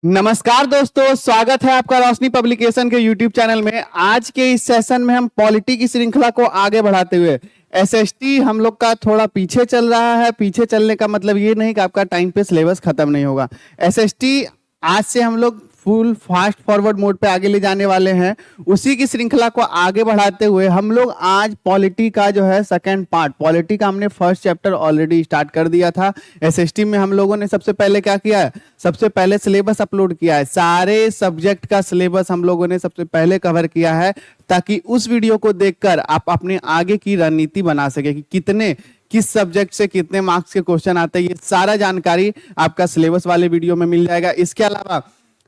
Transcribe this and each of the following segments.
नमस्कार दोस्तों, स्वागत है आपका रोशनी पब्लिकेशन के यूट्यूब चैनल में। आज के इस सेशन में हम पॉलिटी की श्रृंखला को आगे बढ़ाते हुए एसएसटी हम लोग का थोड़ा पीछे चल रहा है। पीछे चलने का मतलब ये नहीं कि आपका टाइम पे सिलेबस खत्म नहीं होगा। एसएसटी आज से हम लोग फुल फास्ट फॉरवर्ड मोड पे आगे ले जाने वाले हैं। उसी की श्रृंखला को आगे बढ़ाते हुए हम लोग आज पॉलिटी का जो है सेकंड पार्ट, पॉलिटी का हमने फर्स्ट चैप्टर ऑलरेडी स्टार्ट कर दिया था। एसएसटी में हम लोगों ने सबसे पहले क्या किया है, सबसे पहले सिलेबस अपलोड किया है। सारे सब्जेक्ट का सिलेबस हम लोगों ने सबसे पहले कवर किया है, ताकि उस वीडियो को देखकर आप अपने आगे की रणनीति बना सके कि किस सब्जेक्ट से कितने मार्क्स के क्वेश्चन आते हैं। ये सारा जानकारी आपका सिलेबस वाले वीडियो में मिल जाएगा। इसके अलावा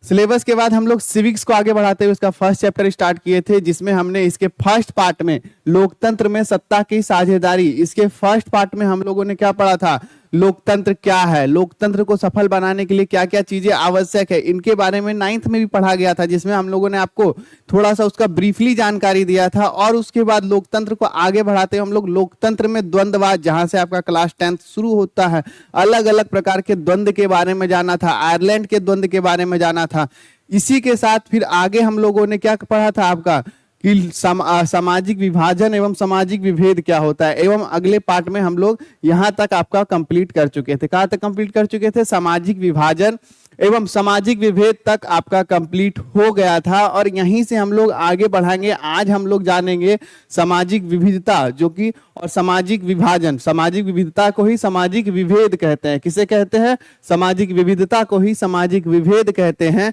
सिलेबस के बाद हम लोग सिविक्स को आगे बढ़ाते हुए इसका फर्स्ट चैप्टर स्टार्ट किए थे, जिसमें हमने इसके फर्स्ट पार्ट में लोकतंत्र में सत्ता की साझेदारी, इसके फर्स्ट पार्ट में हम लोगों ने क्या पढ़ा था, लोकतंत्र क्या है, लोकतंत्र को सफल बनाने के लिए क्या क्या चीजें आवश्यक है, इनके बारे में 9th में भी पढ़ा गया था, जिसमें हम लोगों ने आपको थोड़ा सा उसका ब्रीफली जानकारी दिया था। और उसके बाद लोकतंत्र को आगे बढ़ाते हम लोग लोकतंत्र में द्वंद्ववाद, जहां से आपका क्लास 10th शुरू होता है, अलग अलग प्रकार के द्वंद्व के बारे में जाना था, आयरलैंड के द्वंद्व के बारे में जाना था। इसी के साथ फिर आगे हम लोगों ने क्या पढ़ा था आपका कि सामाजिक विभाजन एवं सामाजिक विभेद क्या होता है, एवं अगले पार्ट में हम लोग यहां तक आपका कंप्लीट कर चुके थे। कहां तक कंप्लीट कर चुके थे, सामाजिक विभाजन एवं सामाजिक विभेद तक आपका कंप्लीट हो गया था। और यहीं से हम लोग आगे बढ़ाएंगे। आज हम लोग जानेंगे सामाजिक विविधता, जो कि और सामाजिक विभाजन, सामाजिक विविधता को ही सामाजिक विभेद कहते हैं। किसे कहते हैं, सामाजिक विविधता को ही सामाजिक विभेद कहते हैं।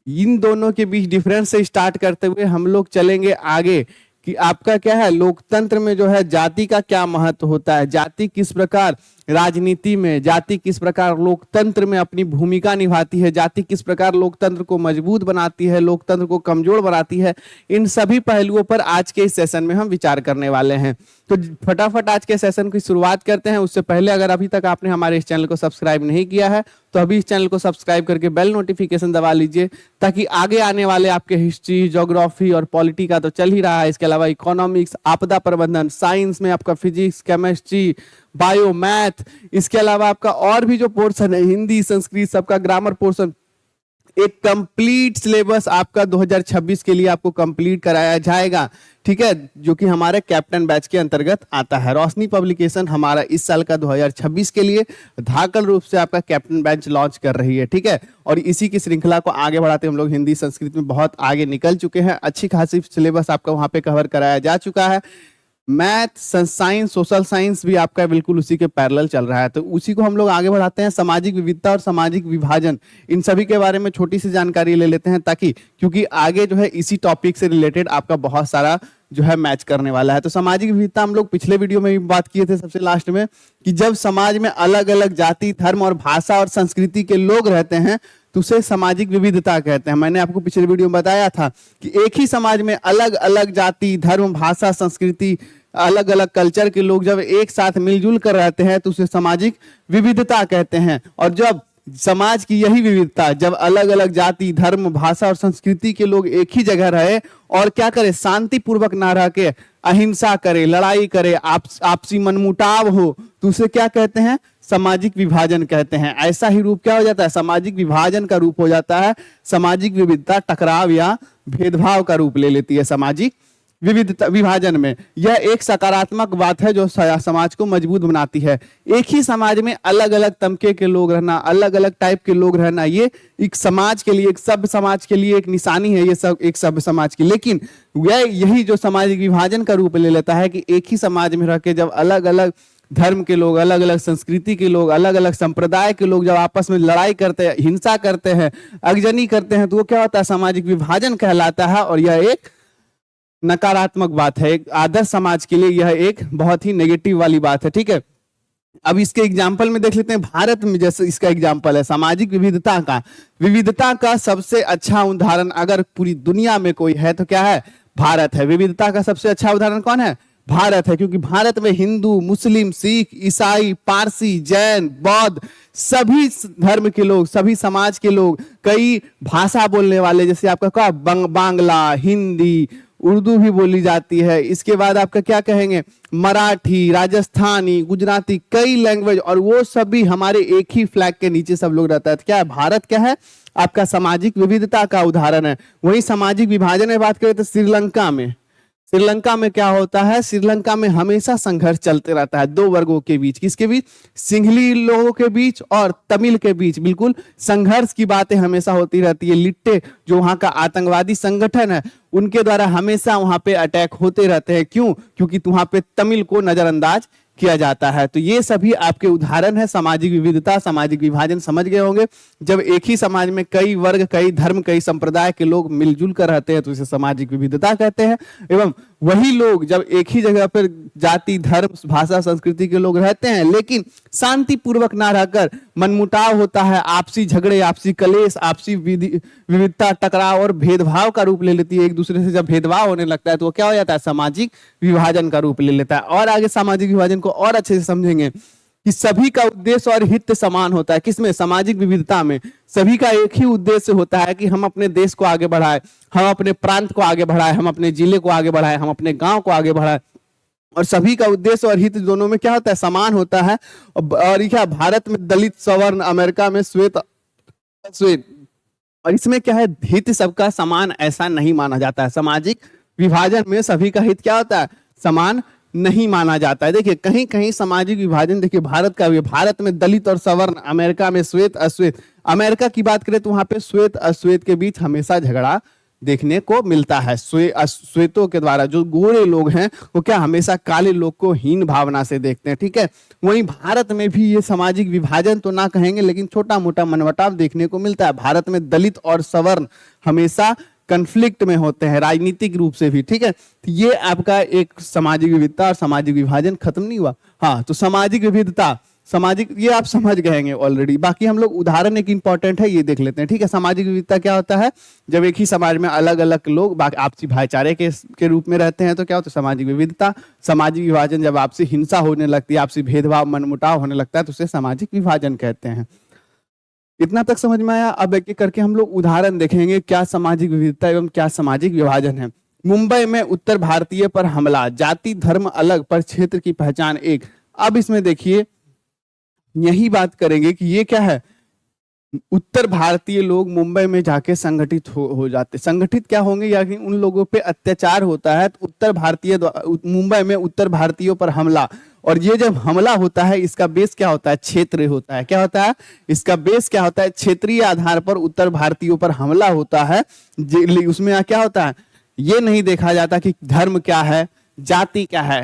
इन दोनों के बीच डिफरेंस से स्टार्ट करते हुए हम लोग चलेंगे आगे कि आपका क्या है, लोकतंत्र में जो है जाति का क्या महत्व होता है, जाति किस प्रकार राजनीति में, जाति किस प्रकार लोकतंत्र में अपनी भूमिका निभाती है, जाति किस प्रकार लोकतंत्र को मजबूत बनाती है, लोकतंत्र को कमजोर बनाती है। इन सभी पहलुओं पर आज के इस सेशन में हम विचार करने वाले हैं। तो फटाफट आज के सेशन की शुरुआत करते हैं। उससे पहले अगर अभी तक आपने हमारे इस चैनल को सब्सक्राइब नहीं किया है तो अभी इस चैनल को सब्सक्राइब करके बेल नोटिफिकेशन दबा लीजिए, ताकि आगे आने वाले आपके हिस्ट्री, ज्योग्राफी और पॉलिटी का तो चल ही रहा है, इसके अलावा इकोनॉमिक्स, आपदा प्रबंधन, साइंस में आपका फिजिक्स, केमिस्ट्री, बायो, मैथ, इसके अलावा आपका और भी जो पोर्शन है, हिंदी, संस्कृत, सबका ग्रामर पोर्शन, एक कंप्लीट सिलेबस आपका 2026 के लिए आपको कंप्लीट कराया जाएगा। ठीक है, जो कि हमारे कैप्टन बैच के अंतर्गत आता है। रोशनी पब्लिकेशन हमारा इस साल का 2026 के लिए धाकल रूप से आपका कैप्टन बैच लॉन्च कर रही है। ठीक है, और इसी की श्रृंखला को आगे बढ़ाते हम लोग हिंदी संस्कृत में बहुत आगे निकल चुके हैं। अच्छी खासी सिलेबस आपका वहां पे कवर कराया जा चुका है। मैथ, साइंस, सोशल साइंस भी आपका बिल्कुल उसी के पैरेलल चल रहा है। तो उसी को हम लोग आगे बढ़ाते हैं। सामाजिक विविधता और सामाजिक विभाजन, इन सभी के बारे में छोटी सी जानकारी ले लेते हैं, ताकि क्योंकि आगे जो है इसी टॉपिक से रिलेटेड आपका बहुत सारा जो है मैच करने वाला है। तो सामाजिक विविधता हम लोग पिछले वीडियो में भी बात किए थे सबसे लास्ट में, कि जब समाज में अलग अलग जाति, धर्म और भाषा और संस्कृति के लोग रहते हैं तो उसे सामाजिक विविधता कहते हैं। मैंने आपको पिछले वीडियो में बताया था कि एक ही समाज में अलग अलग जाति, धर्म, भाषा, संस्कृति, अलग अलग कल्चर के लोग जब एक साथ मिलजुल कर रहते हैं तो उसे सामाजिक विविधता कहते हैं। और जब समाज की यही विविधता, जब अलग अलग जाति, धर्म, भाषा और संस्कृति के लोग एक ही जगह रहे और क्या करे, शांति पूर्वक ना रह के अहिंसा करे, लड़ाई करे, आपसी मनमुटाव हो, तो उसे क्या कहते हैं, सामाजिक विभाजन कहते हैं। ऐसा ही रूप क्या हो जाता है, सामाजिक विभाजन का रूप हो जाता है। सामाजिक विविधता टकराव या भेदभाव का रूप ले लेती है सामाजिक विविधता विभाजन में। यह एक सकारात्मक बात है जो समाज को मजबूत बनाती है। एक ही समाज में अलग अलग तबके के लोग रहना, अलग अलग टाइप के लोग रहना, ये एक समाज के लिए, एक सभ्य समाज के लिए एक निशानी है, ये सब एक सभ्य समाज की। लेकिन यही जो सामाजिक विभाजन का रूप ले लेता है कि एक ही समाज में रह के जब अलग अलग धर्म के लोग, अलग अलग संस्कृति के लोग, अलग अलग संप्रदाय के लोग जब आपस में लड़ाई करते हैं, हिंसा करते हैं, अगजनी करते हैं, तो वो क्या होता है, सामाजिक विभाजन कहलाता है। और यह एक नकारात्मक बात है। एक आदर्श समाज के लिए यह एक बहुत ही नेगेटिव वाली बात है। ठीक है, अब इसके एग्जाम्पल में देख लेते हैं। भारत में जैसे इसका एग्जाम्पल है सामाजिक विविधता का सबसे अच्छा उदाहरण अगर पूरी दुनिया में कोई है तो क्या है, भारत है। विविधता का सबसे अच्छा उदाहरण कौन है, भारत है। क्योंकि भारत में हिंदू, मुस्लिम, सिख, ईसाई, पारसी, जैन, बौद्ध, सभी धर्म के लोग, सभी समाज के लोग, कई भाषा बोलने वाले, जैसे आपका क्या बांग्ला, हिंदी, उर्दू भी बोली जाती है। इसके बाद आपका क्या कहेंगे, मराठी, राजस्थानी, गुजराती, कई लैंग्वेज, और वो सभी हमारे एक ही फ्लैग के नीचे सब लोग रहता है। तो क्या है, भारत क्या है, आपका सामाजिक विविधता का उदाहरण है। वही सामाजिक विभाजन में बात करें तो श्रीलंका में क्या होता है, श्रीलंका में हमेशा संघर्ष चलते रहता है दो वर्गों के बीच। किसके बीच? सिंहली लोगों के बीच और तमिल के बीच। बिल्कुल संघर्ष की बातें हमेशा होती रहती है। लिट्टे जो वहां का आतंकवादी संगठन है, उनके द्वारा हमेशा वहां पे अटैक होते रहते हैं। क्यों? क्योंकि वहां पे तमिल को नजरअंदाज किया जाता है। तो ये सभी आपके उदाहरण है सामाजिक विविधता, सामाजिक विभाजन। समझ गए होंगे, जब एक ही समाज में कई वर्ग, कई धर्म, कई संप्रदाय के लोग मिलजुल कर रहते हैं तो इसे सामाजिक विविधता कहते हैं। एवं वही लोग जब एक ही जगह पर जाति, धर्म, भाषा, संस्कृति के लोग रहते हैं लेकिन शांतिपूर्वक ना रहकर मनमुटाव होता है, आपसी झगड़े, आपसी कलेश, आपसी विविधता, टकराव और भेदभाव का रूप ले लेती है। एक दूसरे से जब भेदभाव होने लगता है तो वो क्या हो जाता है? सामाजिक विभाजन का रूप ले लेता है। और आगे सामाजिक विभाजन को और अच्छे से समझेंगे कि सभी का उद्देश्य और हित समान होता है। किसमें? सामाजिक विविधता में। सभी का एक ही उद्देश्य होता है कि हम अपने देश को आगे बढ़ाएं, हम अपने प्रांत को आगे बढ़ाएं, हम अपने जिले को आगे बढ़ाएं, हम अपने गांव को आगे बढ़ाएं। और सभी का उद्देश्य और हित दोनों में क्या होता है? समान होता है। और क्या भारत में दलित सवर्ण, अमेरिका में श्वेत। और इसमें क्या है? हित सबका समान ऐसा नहीं माना जाता है। सामाजिक विभाजन में सभी का हित क्या होता है? समान नहीं माना जाता है। देखिए कहीं कहीं सामाजिक विभाजन, देखिए भारत का भी, भारत में दलित और सवर्ण, अमेरिका में श्वेत अश्वेत। अमेरिका की बात करें तो वहां पे श्वेत अश्वेत के बीच हमेशा झगड़ा देखने को मिलता है। श्वेतों के द्वारा जो गोरे लोग हैं वो क्या हमेशा काले लोग को हीन भावना से देखते हैं। ठीक है, वहीं भारत में भी ये सामाजिक विभाजन तो ना कहेंगे लेकिन छोटा मोटा मनमुटाव देखने को मिलता है। भारत में दलित और सवर्ण हमेशा कन्फ्लिक्ट में होते हैं राजनीतिक रूप से भी। ठीक है, तो ये आपका एक सामाजिक विविधता और सामाजिक विभाजन खत्म नहीं हुआ। हाँ, तो सामाजिक विविधता, सामाजिक, ये आप समझ गए हैं ऑलरेडी। बाकी हम लोग उदाहरण एक इंपॉर्टेंट है, ये देख लेते हैं। ठीक है, सामाजिक विविधता क्या होता है? जब एक ही समाज में अलग अलग लोग आपसी भाईचारे के रूप में रहते हैं तो क्या होता है? सामाजिक विविधता। सामाजिक विभाजन जब आपसी हिंसा होने लगती है, आपसी भेदभाव, मनमुटाव होने लगता है तो उसे सामाजिक विभाजन कहते हैं। इतना तक समझ में आया? अब एक एक करके हम लोग उदाहरण देखेंगे क्या सामाजिक विविधता एवं क्या सामाजिक विभाजन है। मुंबई में उत्तर भारतीय पर हमला, जाति धर्म अलग पर क्षेत्र की पहचान एक। अब इसमें देखिए यही बात करेंगे कि ये क्या है? उत्तर भारतीय लोग मुंबई में जाके संगठित हो जाते। संगठित क्या होंगे? या कि उन लोगों पे अत्याचार होता है तो मुंबई में उत्तर भारतीयों पर हमला। और ये जब हमला होता है इसका बेस क्या होता है? क्षेत्र होता है। क्या होता है? इसका बेस क्या होता है? क्षेत्रीय आधार पर उत्तर भारतीयों पर हमला होता है। उसमें क्या होता है? ये नहीं देखा जाता कि धर्म क्या है, जाति क्या है।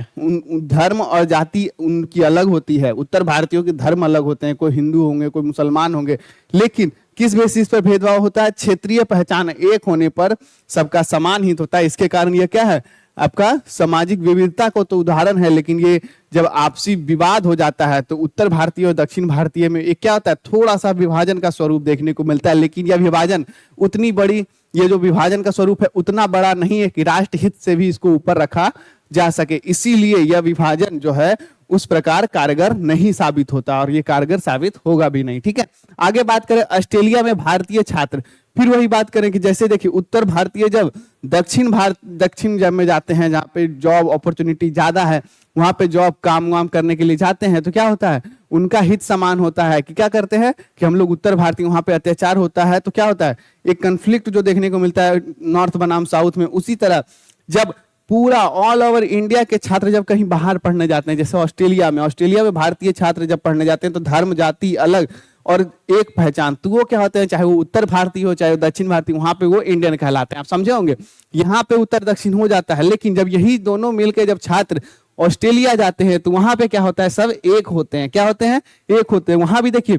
धर्म और जाति उनकी अलग होती है। उत्तर भारतीयों के धर्म अलग होते हैं, कोई हिंदू होंगे, कोई मुसलमान होंगे, लेकिन किस बेसिस पर भेदभाव होता है? क्षेत्रीय पहचान एक होने पर सबका समान हित होता है। इसके कारण ये क्या है? आपका सामाजिक विविधता को तो उदाहरण है, लेकिन ये जब आपसी विवाद हो जाता है तो उत्तर भारतीय और दक्षिण भारतीय में एक क्या होता है? थोड़ा सा विभाजन का स्वरूप देखने को मिलता है। लेकिन यह विभाजन उतनी बड़ी, ये जो विभाजन का स्वरूप है उतना बड़ा नहीं है कि राष्ट्र हित से भी इसको ऊपर रखा जा सके। इसीलिए यह विभाजन जो है उस प्रकार कारगर नहीं साबित होता और ये कारगर साबित होगा भी नहीं। ठीक है, आगे बात करें ऑस्ट्रेलिया में भारतीय छात्र। फिर वही बात करें कि जैसे देखिए उत्तर भारतीय जब दक्षिण जब में जाते हैं जहाँ पे जॉब अपॉर्चुनिटी ज्यादा है, वहां पे जॉब काम वाम करने के लिए जाते हैं तो क्या होता है? उनका हित समान होता है कि क्या करते हैं कि हम लोग उत्तर भारतीय, वहां पे अत्याचार होता है तो क्या होता है? एक कंफ्लिक्ट जो देखने को मिलता है नॉर्थ बनाम साउथ में। उसी तरह जब पूरा ऑल ओवर इंडिया के छात्र जब कहीं बाहर पढ़ने जाते हैं, जैसे ऑस्ट्रेलिया में भारतीय छात्र जब पढ़ने जाते हैं तो धर्म जाति अलग और एक पहचान, तो वो क्या होते हैं? चाहे वो उत्तर भारतीय हो चाहे वो दक्षिण भारतीय, वहां पे वो इंडियन कहलाते हैं। आप समझे होंगे, यहाँ पे उत्तर दक्षिण हो जाता है, लेकिन जब यही दोनों मिलकर जब छात्र ऑस्ट्रेलिया जाते हैं तो वहां पे क्या होता है? सब एक होते हैं। क्या होते हैं? एक होते हैं। वहां भी देखिए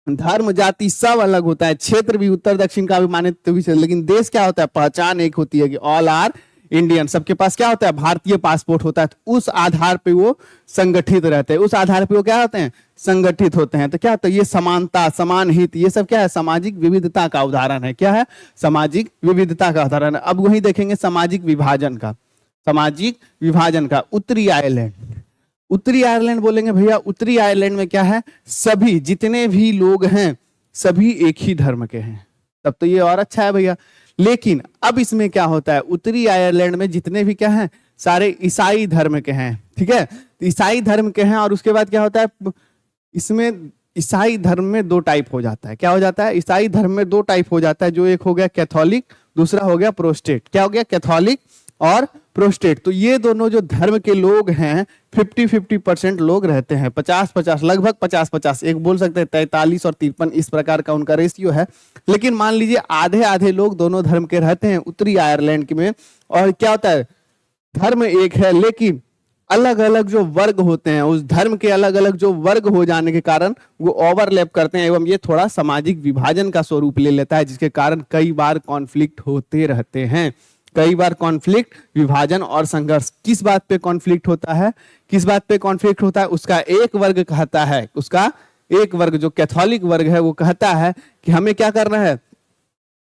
धर्म जाति सब अलग होता है, क्षेत्र भी उत्तर दक्षिण का भी माने तो भी, लेकिन देश क्या होता है? पहचान एक होती है कि ऑल आर इंडियन। सबके पास क्या होता है? भारतीय पासपोर्ट होता है। तो उस आधार पे वो संगठित रहते हैं, उस आधार पे वो क्या होते हैं? संगठित होते हैं। तो क्या होता है? ये समानता, समान हित, ये सब क्या है? सामाजिक विविधता का उदाहरण है। क्या है? सामाजिक विविधता का उदाहरण है। अब वही देखेंगे सामाजिक विभाजन का। सामाजिक विभाजन का उत्तरी आयरलैंड बोलेंगे भैया। उत्तरी आयरलैंड में क्या है? सभी जितने भी लोग हैं सभी एक ही धर्म के हैं। तब तो ये और अच्छा है भैया। लेकिन अब इसमें क्या होता है? उत्तरी आयरलैंड में जितने भी क्या हैं? सारे ईसाई धर्म के हैं। ठीक है, तो ईसाई धर्म के हैं। और उसके बाद क्या होता है? इसमें ईसाई धर्म में दो टाइप हो जाता है। क्या हो जाता है? ईसाई धर्म में दो टाइप हो जाता है, जो एक हो गया कैथोलिक, दूसरा हो गया प्रोटेस्टेंट। क्या हो गया? कैथोलिक और प्रोटेस्टेंट। तो ये दोनों जो धर्म के लोग हैं 50-50% लोग रहते हैं, 50-50, लगभग 50-50, एक बोल सकते हैं 43 और 53, इस प्रकार का उनका रेशियो है। लेकिन मान लीजिए आधे आधे लोग दोनों धर्म के रहते हैं उत्तरी आयरलैंड में। और क्या होता है, धर्म एक है लेकिन अलग अलग जो वर्ग होते हैं, उस धर्म के अलग अलग जो वर्ग हो जाने के कारण वो ओवरलैप करते हैं, एवं ये थोड़ा सामाजिक विभाजन का स्वरूप ले लेता है, जिसके कारण कई बार कॉन्फ्लिक्ट होते रहते हैं। कई बार कॉन्फ्लिक्ट, विभाजन और संघर्ष। किस बात पे कॉन्फ्लिक्ट होता है? किस बात पे कॉन्फ्लिक्ट होता है? उसका एक वर्ग कहता है, उसका एक वर्ग जो कैथोलिक वर्ग है वो कहता है कि हमें क्या करना है,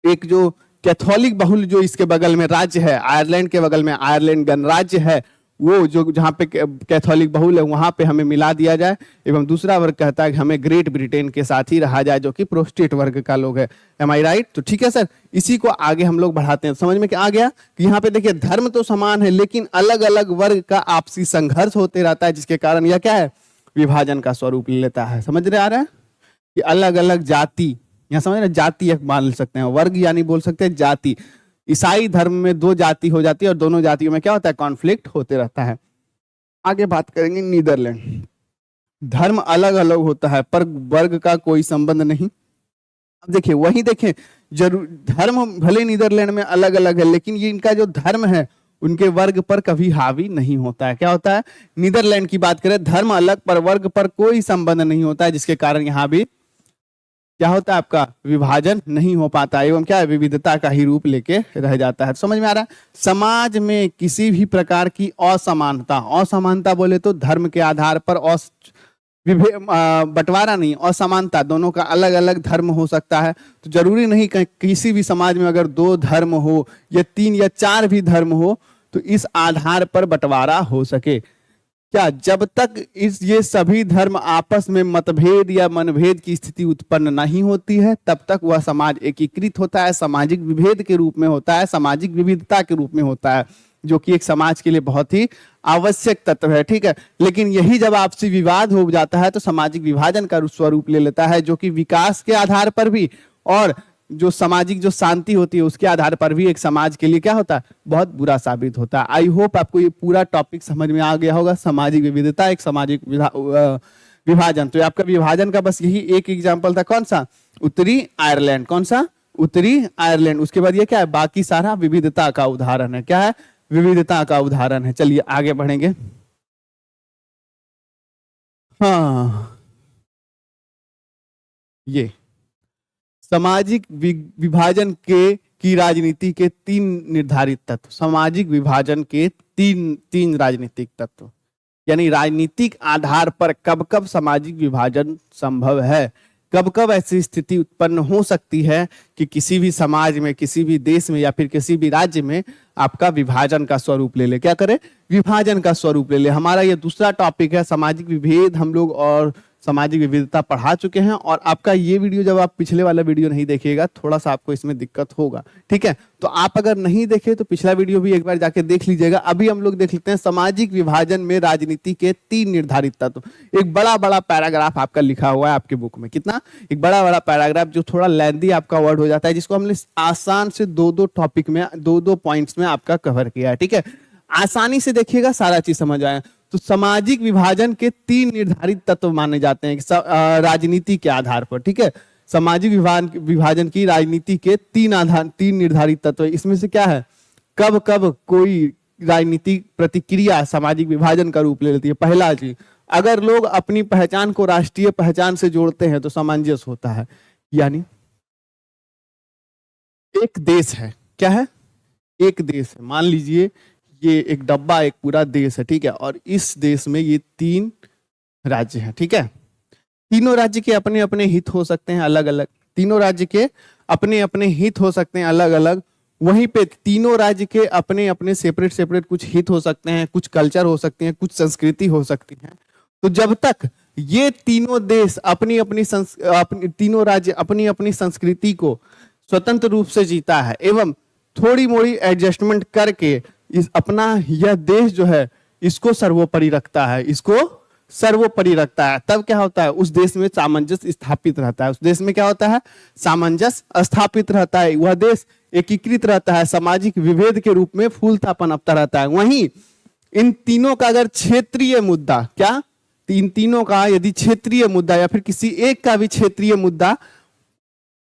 एक जो कैथोलिक बहुल जो इसके बगल में राज्य है, आयरलैंड के बगल में आयरलैंड गणराज्य है, वो जो जहाँ पे कैथोलिक बहुल है वहां पे हमें मिला दिया जाए। एवं दूसरा वर्ग कहता है कि हमें ग्रेट ब्रिटेन के साथ ही रहा जाए, जो कि प्रोटेस्टेंट वर्ग का लोग है। एम आई राइट? तो ठीक है सर, इसी को आगे हम लोग बढ़ाते हैं। समझ में क्या आ गया कि यहाँ पे देखिए धर्म तो समान है लेकिन अलग अलग वर्ग का आपसी संघर्ष होते रहता है, जिसके कारण यह क्या है, विभाजन का स्वरूप ले लेता है। समझ रहे आ रहा है कि अलग अलग जाति, यहाँ समझ रहे, जाति एक मान सकते हैं, वर्ग यानी बोल सकते हैं जाति। ईसाई धर्म में दो जाति हो जाती है और दोनों जातियों में क्या होता है, कॉन्फ्लिक्ट होते रहता है। आगे बात करेंगे नीदरलैंड। धर्म अलग अलग होता है पर वर्ग का कोई संबंध नहीं। अब देखिए वही देखें, जरूर धर्म भले नीदरलैंड में अलग अलग है लेकिन ये इनका जो धर्म है उनके वर्ग पर कभी हावी नहीं होता है। क्या होता है? नीदरलैंड की बात करें, धर्म अलग पर वर्ग पर कोई संबंध नहीं होता है, जिसके कारण यहाँ भी क्या होता है, आपका विभाजन नहीं हो पाता एवं क्या है, विविधता का ही रूप लेके रह जाता है। समझ में आ रहा है? समाज में किसी भी प्रकार की असमानता, असमानता बोले तो धर्म के आधार पर बंटवारा नहीं, असमानता, दोनों का अलग अलग धर्म हो सकता है। तो जरूरी नहीं कि किसी भी समाज में अगर दो धर्म हो या तीन या चार भी धर्म हो तो इस आधार पर बंटवारा हो सके। क्या जब तक ये सभी धर्म आपस में मतभेद या मनभेद की स्थिति उत्पन्न नहीं होती है तब तक वह समाज एकीकृत होता है, सामाजिक विभेद के रूप में होता है, सामाजिक विविधता के रूप में होता है, जो कि एक समाज के लिए बहुत ही आवश्यक तत्व है। ठीक है, लेकिन यही जब आपसी विवाद हो जाता है तो सामाजिक विभाजन का स्वरूप ले लेता है, जो कि विकास के आधार पर भी और जो सामाजिक जो शांति होती है उसके आधार पर भी एक समाज के लिए क्या होता है, बहुत बुरा साबित होता है। आई होप आपको ये पूरा टॉपिक समझ में आ गया होगा, सामाजिक विविधता, एक सामाजिक विभाजन। तो आपका विभाजन का बस यही एक एग्जाम्पल था, कौन सा, उत्तरी आयरलैंड। कौन सा? उत्तरी आयरलैंड। उसके बाद ये क्या है, बाकी सारा विविधता का उदाहरण है। क्या है? विविधता का उदाहरण है। चलिए आगे बढ़ेंगे। हाँ, ये सामाजिक विभाजन की राजनीति के तीन निर्धारित तत्व, सामाजिक विभाजन के तीन राजनीतिक तत्व, यानी राजनीतिक आधार पर कब कब सामाजिक विभाजन संभव है, कब कब ऐसी स्थिति उत्पन्न हो सकती है कि किसी भी समाज में, किसी भी देश में या फिर किसी भी राज्य में आपका विभाजन का स्वरूप ले ले। क्या करे? विभाजन का स्वरूप ले ले। हमारा ये दूसरा टॉपिक है, सामाजिक विभेद हम लोग और सामाजिक विविधता पढ़ा चुके हैं। और आपका ये वीडियो जब आप पिछले वाला वीडियो नहीं देखिएगा थोड़ा सा आपको इसमें दिक्कत होगा। ठीक है, तो आप अगर नहीं देखे तो पिछला वीडियो भी एक बार जाके देख लीजिएगा। अभी हम लोग देख लेते हैं सामाजिक विभाजन में राजनीति के तीन निर्धारित तत्व। एक बड़ा बड़ा पैराग्राफ आपका लिखा हुआ है आपके बुक में। कितना? एक बड़ा बड़ा पैराग्राफ जो थोड़ा लेंथी आपका वर्ड हो जाता है, जिसको हमने आसान से दो टॉपिक में, दो पॉइंट्स में आपका कवर किया है। ठीक है, आसानी से देखिएगा, सारा चीज समझ आए। तो सामाजिक विभाजन के तीन निर्धारित तत्व माने जाते हैं राजनीति के आधार पर। ठीक है, सामाजिक विभाजन की राजनीति के तीन निर्धारित तत्व। इसमें से क्या है, कब कब कोई राजनीतिक प्रतिक्रिया सामाजिक विभाजन का रूप ले लेती है। पहला चीज, अगर लोग अपनी पहचान को राष्ट्रीय पहचान से जोड़ते हैं तो सामंजस्य होता है। यानी एक देश है, क्या है, एक देश है, मान लीजिए ये एक डब्बा एक पूरा देश है। ठीक है, और इस देश में ये तीन राज्य हैं। ठीक है, तीनों राज्य के अपने अपने हित हो सकते हैं अलग अलग, तीनों राज्य के अपने अपने हित हो सकते हैं अलग अलग। वहीं पे तीनों राज्य के अपने अपने सेपरेट कुछ हित हो सकते हैं, कुछ कल्चर हो सकते हैं, कुछ संस्कृति हो सकती है। तो जब तक ये तीनों देश तीनों राज्य अपनी अपनी संस्कृति को स्वतंत्र रूप से जीता है एवं थोड़ी मोड़ी एडजस्टमेंट करके इस अपना यह देश जो है इसको सर्वोपरि रखता है, इसको सर्वोपरि रखता है, तब क्या होता है, उस देश में सामंजस्य स्थापित रहता है। उस देश में क्या होता है, सामंजस्य स्थापित रहता है, वह देश एकीकृत रहता है, सामाजिक विभेद के रूप में फूलता पनपता रहता है। वहीं इन तीनों का अगर क्षेत्रीय मुद्दा, क्या इन तीनों का यदि क्षेत्रीय मुद्दा या फिर किसी एक का भी क्षेत्रीय मुद्दा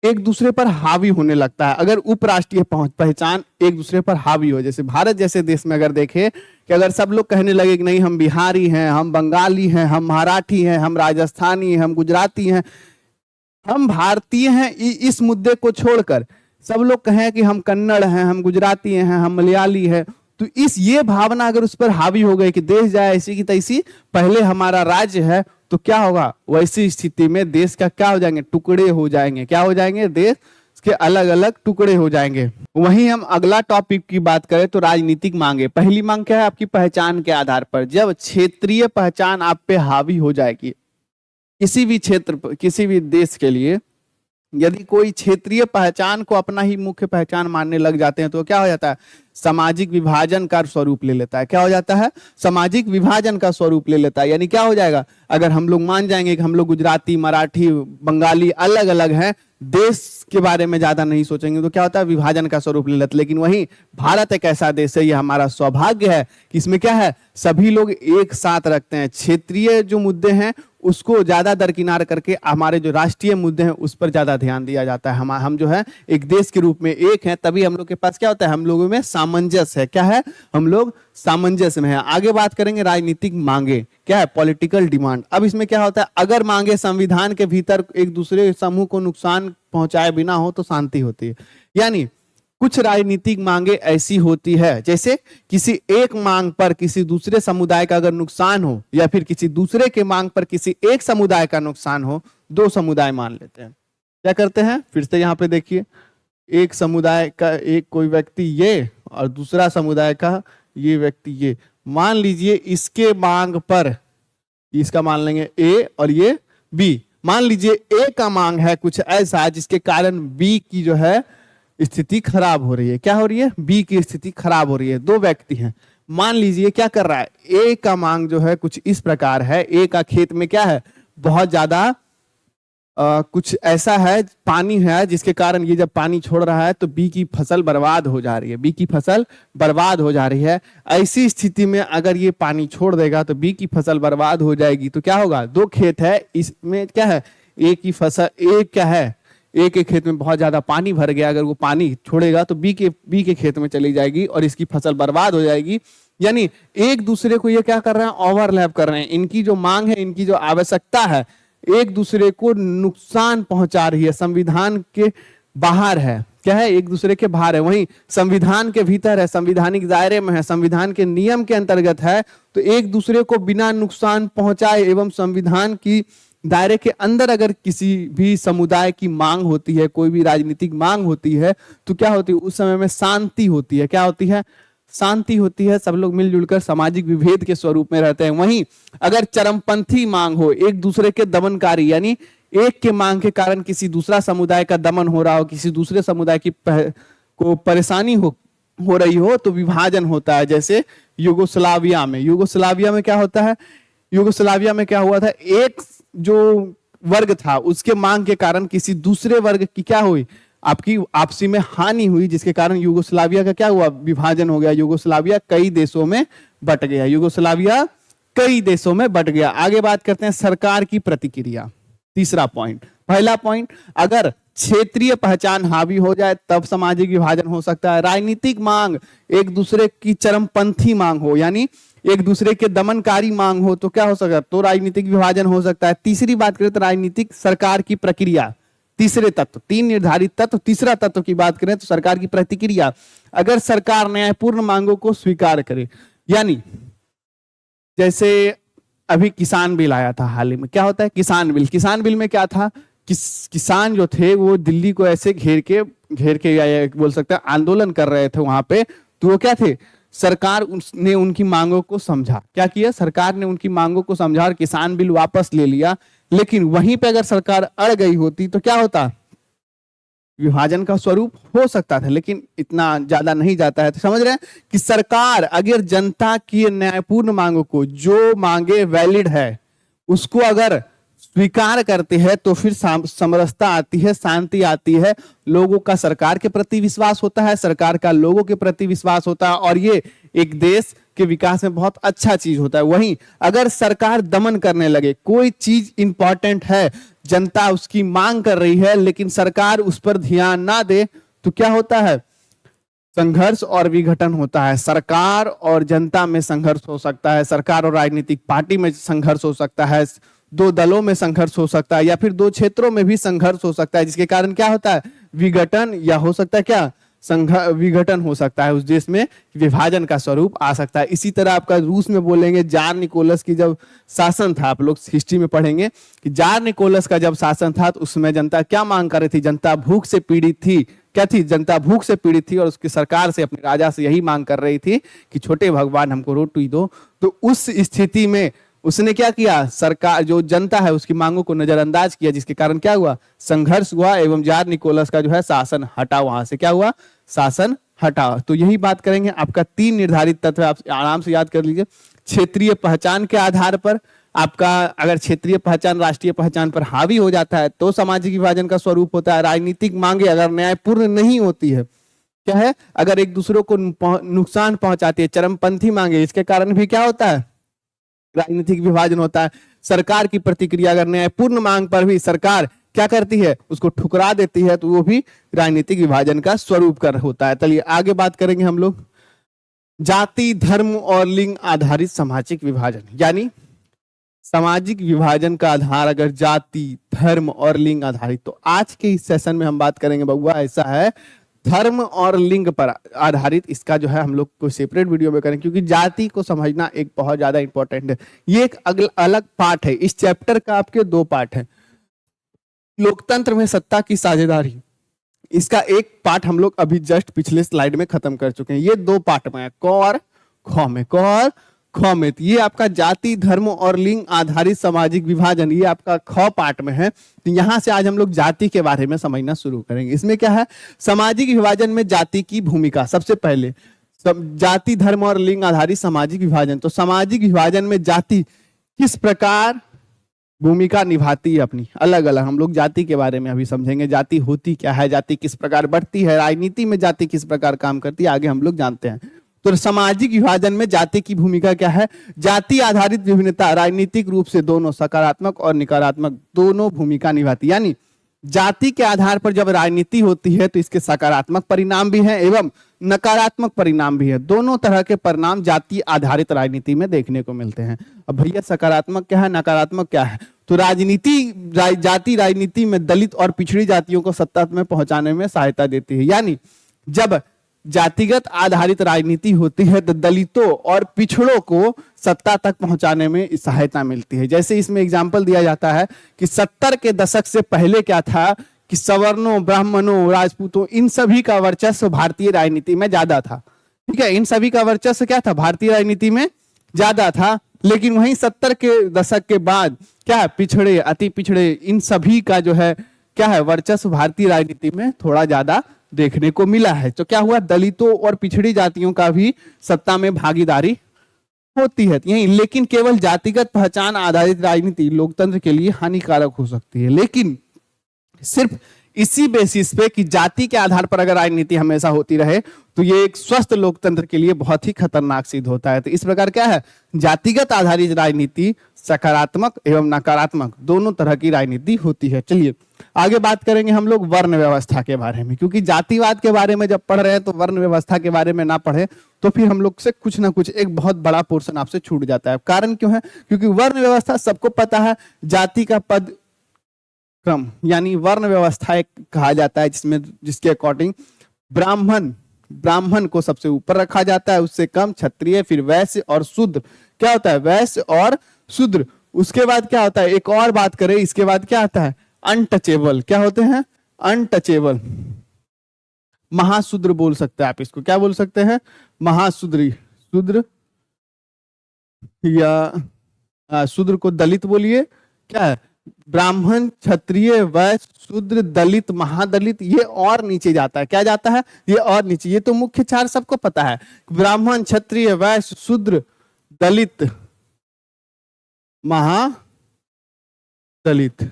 एक दूसरे पर हावी होने लगता है, अगर उपराष्ट्रीय पहचान एक दूसरे पर हावी हो, जैसे भारत जैसे देश में अगर देखें कि अगर सब लोग कहने लगे कि नहीं हम बिहारी हैं, हम बंगाली हैं, हम मराठी हैं, हम राजस्थानी हैं, हम गुजराती हैं, हम भारतीय हैं, इस मुद्दे को छोड़कर सब लोग कहें कि हम कन्नड़ हैं, हम गुजराती हैं, हम मलयाली हैं, तो ये भावना अगर उस पर हावी हो गई कि देश जाए ऐसी की तैसी, पहले हमारा राज्य है, तो क्या होगा, वैसी स्थिति में देश का क्या हो जाएंगे, टुकड़े हो जाएंगे। क्या हो जाएंगे, देश के अलग अलग टुकड़े हो जाएंगे। वहीं हम अगला टॉपिक की बात करें तो राजनीतिक मांगे। पहली मांग क्या है, आपकी पहचान के आधार पर। जब क्षेत्रीय पहचान आप पे हावी हो जाएगी, किसी भी क्षेत्र, किसी भी देश के लिए यदि कोई क्षेत्रीय पहचान को अपना ही मुख्य पहचान मानने लग जाते हैं तो क्या हो जाता है, सामाजिक विभाजन का स्वरूप ले लेता है। क्या हो जाता है, सामाजिक विभाजन का स्वरूप ले लेता है। यानी क्या हो जाएगा, अगर हम लोग मान जाएंगे कि हम लोग गुजराती, मराठी, बंगाली अलग अलग हैं, देश के बारे में ज्यादा नहीं सोचेंगे, तो क्या होता है, विभाजन का स्वरूप ले लेते। लेकिन वहीं भारत एक ऐसा देश है, ये हमारा सौभाग्य है कि इसमें क्या है, सभी लोग एक साथ रखते हैं। क्षेत्रीय जो मुद्दे हैं उसको ज्यादा दरकिनार करके हमारे जो राष्ट्रीय मुद्दे हैं उस पर ज्यादा ध्यान दिया जाता है। हम जो है एक देश के रूप में एक हैं, तभी हम लोग के पास क्या होता है, हम लोगों में सामंजस्य है। क्या है, हम लोग सामंजस्य में है। आगे बात करेंगे राजनीतिक मांगे, क्या है, पॉलिटिकल डिमांड। अब इसमें क्या होता है, अगर मांगे संविधान के भीतर एक दूसरे समूह को नुकसान पहुंचाए बिना हो तो शांति होती है। यानी कुछ राजनीतिक मांगे ऐसी होती है, जैसे किसी एक मांग पर किसी दूसरे समुदाय का अगर नुकसान हो, या फिर किसी दूसरे के मांग पर किसी एक समुदाय का नुकसान हो, दो समुदाय मान लेते हैं। क्या करते हैं, फिर से यहाँ पे देखिए, एक समुदाय का एक कोई व्यक्ति ये और दूसरा समुदाय का ये व्यक्ति ये, मान लीजिए इसके मांग पर, इसका मान लेंगे ए और ये बी, मान लीजिए ए का मांग है कुछ ऐसा जिसके कारण बी की जो है स्थिति खराब हो रही है। क्या हो रही है, बी की स्थिति खराब हो रही है। दो व्यक्ति हैं, मान लीजिए क्या कर रहा है, ए का मांग जो है कुछ इस प्रकार है, ए का खेत में क्या है, बहुत ज्यादा कुछ ऐसा है, पानी है, जिसके कारण ये जब पानी छोड़ रहा है तो बी की फसल बर्बाद हो जा रही है, बी की फसल बर्बाद हो जा रही है। ऐसी स्थिति में अगर ये पानी छोड़ देगा तो बी की फसल बर्बाद हो जाएगी। तो क्या होगा, दो खेत है, इसमें क्या है, ए की फसल, ए क्या है, ए के खेत में बहुत ज्यादा पानी भर गया, अगर वो पानी छोड़ेगा तो बी के खेत में चली जाएगी और इसकी फसल बर्बाद हो जाएगी। यानी एक दूसरे को ये क्या कर रहे हैं, ओवरलैप कर रहे हैं। इनकी जो मांग है, इनकी जो आवश्यकता है, एक दूसरे को नुकसान पहुंचा रही है, संविधान के बाहर है। क्या है, एक दूसरे के बाहर है, वहीं संविधान के भीतर है, संवैधानिक दायरे में है, संविधान के नियम के अंतर्गत है। तो एक दूसरे को बिना नुकसान पहुंचाए एवं संविधान की दायरे के अंदर अगर किसी भी समुदाय की मांग होती है, कोई भी राजनीतिक मांग होती है, तो क्या होती है, उस समय में शांति होती है। क्या होती है, शांति होती है, सब लोग मिलजुल कर सामाजिक विभेद के स्वरूप में रहते हैं। वहीं अगर चरमपंथी मांग हो, एक दूसरे के दमनकारी, यानी एक के मांग के कारण किसी दूसरा समुदाय का दमन हो रहा हो, किसी दूसरे समुदाय की को परेशानी हो रही हो, तो विभाजन होता है। जैसे यूगोस्लाविया में क्या होता है, यूगोस्लाविया में क्या हुआ था, एक जो वर्ग था उसके मांग के कारण किसी दूसरे वर्ग की क्या हुई, आपकी आपसी में हानि हुई, जिसके कारण यूगोस्लाविया का क्या हुआ, विभाजन हो गया। यूगोस्लाविया कई देशों में बट गया, यूगोस्लाविया कई देशों में बट गया। आगे बात करते हैं सरकार की प्रतिक्रिया, तीसरा पॉइंट। पहला पॉइंट, अगर क्षेत्रीय पहचान हावी हो जाए तब सामाजिक विभाजन हो सकता है। राजनीतिक मांग एक दूसरे की चरमपंथी मांग हो, यानी एक दूसरे के दमनकारी मांग हो, तो क्या हो सकता है, तो राजनीतिक विभाजन हो सकता है। तीसरी बात करें तो राजनीतिक सरकार की प्रक्रिया, तीसरे तत्व, तीन निर्धारित तत्व, तीसरा तत्व की बात करें तो सरकार की प्रतिक्रिया। अगर सरकार न्यायपूर्ण मांगों को स्वीकार करे, यानी जैसे अभी किसान बिल आया था हाल ही में, क्या होता है किसान बिल में क्या था, किसान जो थे वो दिल्ली को ऐसे घेर के या बोल सकते हैं आंदोलन कर रहे थे वहां पे। तो वो क्या थे, सरकार ने उनकी मांगों को समझा, क्या किया, सरकार ने उनकी मांगों को समझा और किसान बिल वापस ले लिया। लेकिन वहीं पे अगर सरकार अड़ गई होती तो क्या होता, विभाजन का स्वरूप हो सकता था, लेकिन इतना ज्यादा नहीं जाता है। तो समझ रहे हैं कि सरकार अगर जनता की न्यायपूर्ण मांगों को, जो मांगे वैलिड है, उसको अगर स्वीकार करते हैं तो फिर समरसता आती है, शांति आती है, लोगों का सरकार के प्रति विश्वास होता है, सरकार का लोगों के प्रति विश्वास होता है, और ये एक देश के विकास में बहुत अच्छा चीज होता है। वहीं अगर सरकार दमन करने लगे, कोई चीज इंपॉर्टेंट है, जनता उसकी मांग कर रही है, लेकिन सरकार उस पर ध्यान ना दे, तो क्या होता है? संघर्ष और विघटन होता है। सरकार और जनता में संघर्ष हो सकता है, सरकार और राजनीतिक पार्टी में संघर्ष हो सकता है, दो दलों में संघर्ष हो सकता है, या फिर दो क्षेत्रों में भी संघर्ष हो सकता है, जिसके कारण क्या होता है? विघटन, या हो सकता है क्या? विघटन हो सकता है, उस देश में विभाजन का स्वरूप आ सकता है। इसी तरह आपका रूस में बोलेंगे, जार निकोलस की जब शासन था, आप लोग हिस्ट्री में पढ़ेंगे कि जार निकोलस का जब शासन था तो उसमें जनता क्या मांग कर रही थी? जनता भूख से पीड़ित थी। क्या थी? जनता भूख से पीड़ित थी, और उसकी सरकार से, अपने राजा से यही मांग कर रही थी कि छोटे भगवान हमको रोटी दो। तो उस स्थिति में उसने क्या किया? सरकार, जो जनता है, उसकी मांगों को नजरअंदाज किया, जिसके कारण क्या हुआ? संघर्ष हुआ, एवं जार निकोलस का जो है शासन हटा। वहां से क्या हुआ? शासन हटा। तो यही बात करेंगे। आपका 3 निर्धारित तत्व आप आराम से याद कर लीजिए। क्षेत्रीय पहचान के आधार पर आपका, अगर क्षेत्रीय पहचान राष्ट्रीय पहचान पर हावी हो जाता है तो सामाजिक विभाजन का स्वरूप होता है। राजनीतिक मांगे अगर न्यायपूर्ण नहीं होती है, क्या है? अगर एक दूसरे को नुकसान पहुंचाती है, चरमपंथी मांगे, इसके कारण भी क्या होता है? राजनीतिक विभाजन होता है। सरकार की प्रतिक्रिया, अगर न्यायपूर्ण मांग पर भी सरकार क्या करती है? उसको ठुकरा देती है, तो वो भी राजनीतिक विभाजन का स्वरूप कर होता है। चलिए आगे बात करेंगे हम लोग। जाति, धर्म और लिंग आधारित सामाजिक विभाजन, यानी सामाजिक विभाजन का आधार अगर जाति, धर्म और लिंग आधारित, तो आज के इस सेशन में हम बात करेंगे बउआ, ऐसा है, धर्म और लिंग पर आधारित। इसका जो है हम लोग को सेपरेट वीडियो में करेंगे, क्योंकि जाति को समझना एक बहुत ज्यादा इंपॉर्टेंट है। ये एक अलग पार्ट है। इस चैप्टर का आपके 2 पार्ट है। लोकतंत्र में सत्ता की साझेदारी, इसका एक पार्ट हम लोग अभी जस्ट पिछले स्लाइड में खत्म कर चुके हैं। ये 2 पार्ट में है, क और ख में, क और ख में। ये आपका जाति, धर्म और लिंग आधारित सामाजिक विभाजन, ये आपका ख पार्ट में है। तो यहां से आज हम लोग जाति के बारे में समझना शुरू करेंगे। इसमें क्या है? सामाजिक विभाजन में जाति की भूमिका। सबसे पहले जाति, धर्म और लिंग आधारित सामाजिक विभाजन। तो सामाजिक विभाजन में जाति किस प्रकार भूमिका निभाती है अपनी, अलग अलग। हम लोग जाति के बारे में अभी समझेंगे, जाति होती क्या है, जाति किस प्रकार बढ़ती है, राजनीति में जाति किस प्रकार काम करती है, आगे हम लोग जानते हैं। तो सामाजिक विभाजन में जाति की भूमिका क्या है? जाति आधारित विभिन्नता राजनीतिक रूप से दोनों सकारात्मक और नकारात्मक दोनों भूमिका निभाती है। यानी जाति के आधार पर जब राजनीति होती है तो इसके सकारात्मक परिणाम भी हैं एवं नकारात्मक परिणाम भी है। दोनों तरह के परिणाम जाति आधारित राजनीति में देखने को मिलते हैं। अब भैया सकारात्मक क्या है, नकारात्मक क्या है? तो जाति राजनीति में दलित और पिछड़ी जातियों को सत्ता में पहुंचाने में सहायता देती है। यानी जब जातिगत आधारित राजनीति होती है तो दलितों और पिछड़ों को सत्ता तक पहुंचाने में सहायता मिलती है। जैसे इसमें एग्जाम्पल दिया जाता है कि 70 के दशक से पहले क्या था कि सवर्णों, ब्राह्मणों, राजपूतों, इन सभी का वर्चस्व भारतीय राजनीति में ज्यादा था। ठीक है, इन सभी का वर्चस्व क्या था? भारतीय राजनीति में ज्यादा था। लेकिन वहीं 70 के दशक के बाद क्या, पिछड़े, अति पिछड़े, इन सभी का जो है क्या है, वर्चस्व भारतीय राजनीति में थोड़ा ज्यादा देखने को मिला है। तो क्या हुआ? दलितों और पिछड़ी जातियों का भी सत्ता में भागीदारी होती है यही। लेकिन केवल जातिगत पहचान आधारित राजनीति लोकतंत्र के लिए हानिकारक हो सकती है। लेकिन सिर्फ इसी बेसिस पे कि जाति के आधार पर अगर राजनीति हमेशा होती रहे तो ये एक स्वस्थ लोकतंत्र के लिए बहुत ही खतरनाक सिद्ध होता है। तो इस प्रकार क्या है, जातिगत आधारित राजनीति सकारात्मक एवं नकारात्मक दोनों तरह की राजनीति होती है। चलिए आगे बात करेंगे हम लोग वर्ण व्यवस्था के बारे में, क्योंकि जातिवाद के बारे में जब पढ़ रहे हैं तो वर्ण व्यवस्था के बारे में ना पढ़े तो फिर हम लोग से कुछ ना कुछ एक बहुत बड़ा पोर्शन आपसे छूट जाता है। कारण क्यों है? क्योंकि वर्ण व्यवस्था सबको पता है, जाति का पद क्रम यानी वर्ण व्यवस्था एक कहा जाता है जिसके अकॉर्डिंग ब्राह्मण को सबसे ऊपर रखा जाता है, उससे कम क्षत्रिय, फिर वैश्य और शूद्र। क्या होता है? वैश्य और शूद्र। उसके बाद क्या होता है, एक और बात करें, इसके बाद क्या आता है? अनटचेबल। क्या होते हैं? अनटचेबल। महाशूद्र बोल सकते हैं आप इसको। क्या बोल सकते हैं? महाशूद्री। शूद्र या शूद्र को दलित बोलिए। क्या है? ब्राह्मण, क्षत्रिय, वैश्य, शूद्र, दलित, महादलित, ये और नीचे जाता है। क्या जाता है? ये और नीचे। ये तो मुख्य 4 सबको पता है, ब्राह्मण, क्षत्रिय, वैश्य, शूद्र, दलित, दलित।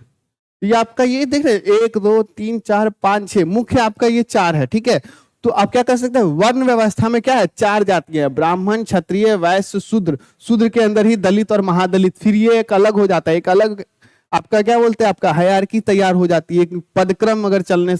ये आपका ये देख रहे हैं, 1 2 3 4 5 6 मुख्य आपका ये 4 है, ठीक है। तो आप क्या कर सकते हैं, वर्ण व्यवस्था में क्या है, 4 जातियां हैं, ब्राह्मण, क्षत्रिय, वैश्य, शूद्र। शूद्र के अंदर ही दलित और महादलित, फिर ये एक अलग हो जाता है, एक अलग आपका क्या बोलते हैं, आपका हायरार्की तैयार हो जाती है। एक पदक्रम अगर चलने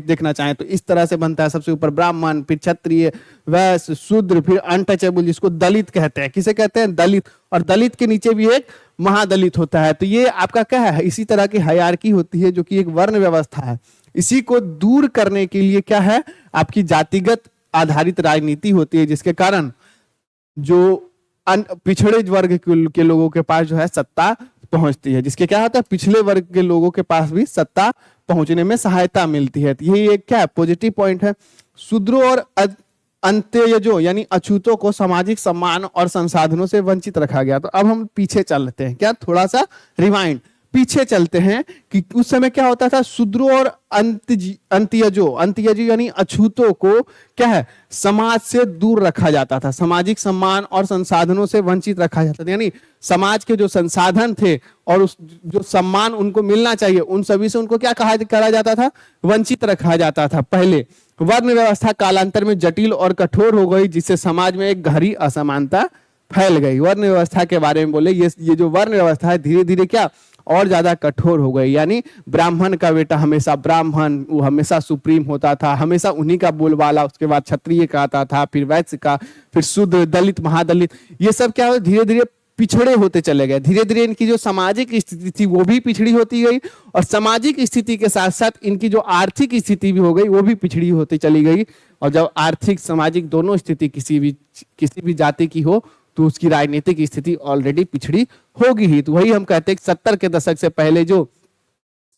देखना चाहें तो इस तरह से बनता है, सबसे ऊपर ब्राह्मण, फिर क्षत्रिय, वैश्य, शूद्र, फिर अनटचेबल जिसको दलित कहते हैं। किसे कहते हैं, दलित। और दलित के नीचे भी एक महादलित होता है। तो ये आपका क्या है, इसी तरह की हायरार्की होती है जो कि एक वर्ण व्यवस्था है। इसी को दूर करने के लिए क्या है, आपकी जातिगत आधारित राजनीति होती है, जिसके कारण जो पिछड़े वर्ग के लोगों के पास जो है सत्ता पहुंचती है, जिसके क्या होता है, पिछले वर्ग के लोगों के पास भी सत्ता पहुंचने में सहायता मिलती है। तो यही एक क्या है, पॉजिटिव पॉइंट है। शूद्रों और अंत्ययजों यानी अछूतों को सामाजिक सम्मान और संसाधनों से वंचित रखा गया। तो अब हम पीछे चलते हैं, क्या थोड़ा सा रिवाइंड पीछे चलते हैं कि उस समय क्या होता था, शूद्रों और अंत्ययजों यानी अछूतों को क्या है, समाज से दूर रखा जाता था, सामाजिक सम्मान और संसाधनों से वंचित रखा जाता था। यानी समाज के जो संसाधन थे और उस जो सम्मान उनको मिलना चाहिए, उन सभी से उनको क्या करा जाता था, वंचित रखा जाता था। पहले वर्ण व्यवस्था कालांतर में जटिल और कठोर हो गई, जिससे समाज में एक गहरी असमानता फैल गई। वर्ण व्यवस्था के बारे में बोले, ये जो वर्ण व्यवस्था है धीरे धीरे क्या और ज्यादा कठोर हो गई। यानी ब्राह्मण का बेटा हमेशा ब्राह्मण, वो हमेशा सुप्रीम होता था, हमेशा उन्हीं का बोलबाला, उसके बाद क्षत्रिय का आता था, फिर वैश्य का, फिर शूद्र, दलित, महादलित, ये सब क्या हो धीरे धीरे पिछड़े होते चले गए। धीरे धीरे इनकी जो सामाजिक स्थिति थी वो भी पिछड़ी होती गई, और सामाजिक स्थिति के साथ साथ इनकी जो आर्थिक स्थिति भी हो गई वो भी पिछड़ी होती चली गई। और जब आर्थिक सामाजिक दोनों स्थिति किसी भी जाति की हो तो उसकी राजनीतिक स्थिति ऑलरेडी पिछड़ी होगी ही। तो वही हम कहते हैं कि 70 के दशक से पहले जो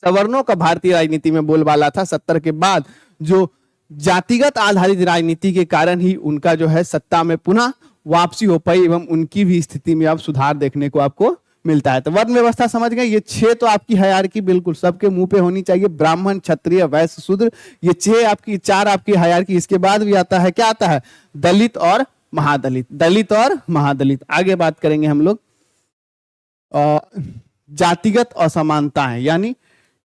सवर्णों का भारतीय राजनीति में बोलबाला था, 70 के बाद जो जातिगत आधारित राजनीति के कारण ही उनका जो है सत्ता में पुनः वापसी हो पाई, एवं उनकी भी स्थिति में अब सुधार देखने को आपको मिलता है। तो वर्ण व्यवस्था समझ गए, ये 6 तो आपकी हायरार्की बिल्कुल सबके मुंह पे होनी चाहिए, ब्राह्मण, क्षत्रिय, वैश्य, शूद्र, ये 6 आपकी, 4 आपकी हायरार्की। इसके बाद भी आता है, क्या आता है, दलित और महादलित। दलित और महादलित आगे बात करेंगे हम लोग। जातिगत असमानताएं, यानी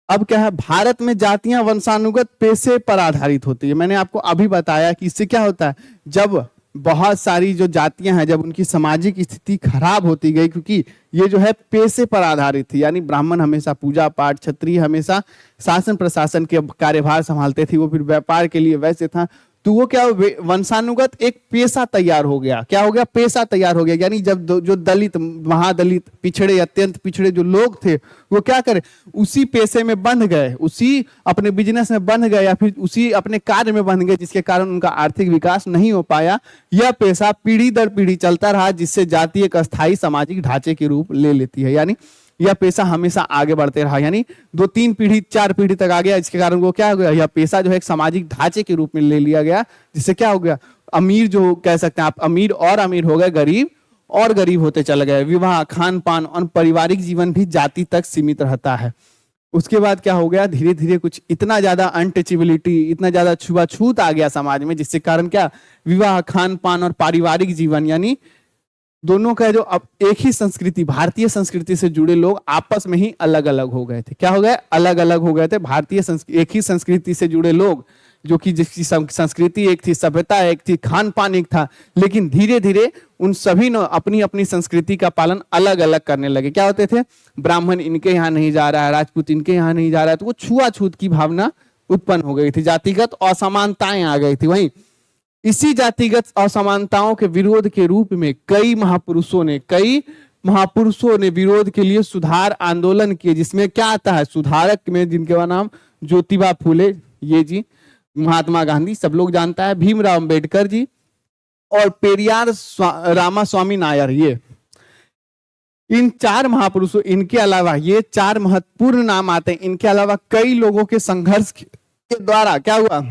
अब क्या है, भारत में जातियां वंशानुगत पेशे पर आधारित होती है। मैंने आपको अभी बताया कि इससे क्या होता है, जब बहुत सारी जो जातियां हैं, जब उनकी सामाजिक स्थिति खराब होती गई, क्योंकि ये जो है पेशे पर आधारित थी, यानी ब्राह्मण हमेशा पूजा पाठ, क्षत्रिय हमेशा शासन प्रशासन के कार्यभार संभालते थे, वो फिर व्यापार के लिए वैसे था, तो वो क्या वंशानुगत एक पेशा तैयार हो गया। क्या हो गया, पेशा तैयार हो गया। यानी जब जो दलित, महादलित, पिछड़े, अत्यंत पिछड़े जो लोग थे वो क्या करे, उसी पेशे में बंध गए, उसी अपने बिजनेस में बंध गए, या फिर उसी अपने कार्य में बंध गए, जिसके कारण उनका आर्थिक विकास नहीं हो पाया। यह पेशा पीढ़ी दर पीढ़ी चलता रहा, जिससे जाति एक अस्थायी सामाजिक ढांचे के रूप ले लेती है। यानी यह पेशा हमेशा आगे बढ़ते रहा, यानी 2 3 पीढ़ी 4 पीढ़ी तक आ गया। इसके कारण वो क्या हो गया, यह पेशा जो है एक सामाजिक ढांचे के रूप में ले लिया गया, जिससे क्या हो गया, अमीर जो कह सकते हैं आप, अमीर और अमीर हो गए, गरीब और गरीब होते चले गए। विवाह, खान पान और पारिवारिक जीवन भी जाति तक सीमित रहता है। उसके बाद क्या हो गया, धीरे धीरे कुछ इतना ज्यादा अनटचेबिलिटी, इतना ज्यादा छुआछूत आ गया समाज में, जिसके कारण क्या, विवाह, खान पान और पारिवारिक जीवन, यानी दोनों का जो अब एक ही संस्कृति, भारतीय संस्कृति से जुड़े लोग आपस में ही अलग अलग हो गए थे। क्या हो गए, अलग अलग हो गए थे। भारतीय एक ही संस्कृति से जुड़े लोग, जो कि जिसकी संस्कृति एक थी, सभ्यता एक थी, खान पान एक था, लेकिन धीरे धीरे उन सभी ने अपनी अपनी संस्कृति का पालन अलग अलग करने लगे। क्या होते थे, ब्राह्मण इनके यहाँ नहीं जा रहा है, राजपूत इनके यहाँ नहीं जा रहा है, तो वो छुआछूत की भावना उत्पन्न हो गई थी, जातिगत असमानताएं आ गई थी। वहीं इसी जातिगत असमानताओं के विरोध के रूप में कई महापुरुषों ने विरोध के लिए सुधार आंदोलन किए, जिसमें क्या आता है, सुधारक में जिनके नाम ज्योतिबा फूले, ये जी, महात्मा गांधी सब लोग जानता है, भीमराव अंबेडकर जी और पेरियार रामास्वामी नायर। ये इन 4 महापुरुषों, इनके अलावा ये 4 महत्वपूर्ण नाम आते हैं। इनके अलावा कई लोगों के संघर्ष के द्वारा क्या हुआ,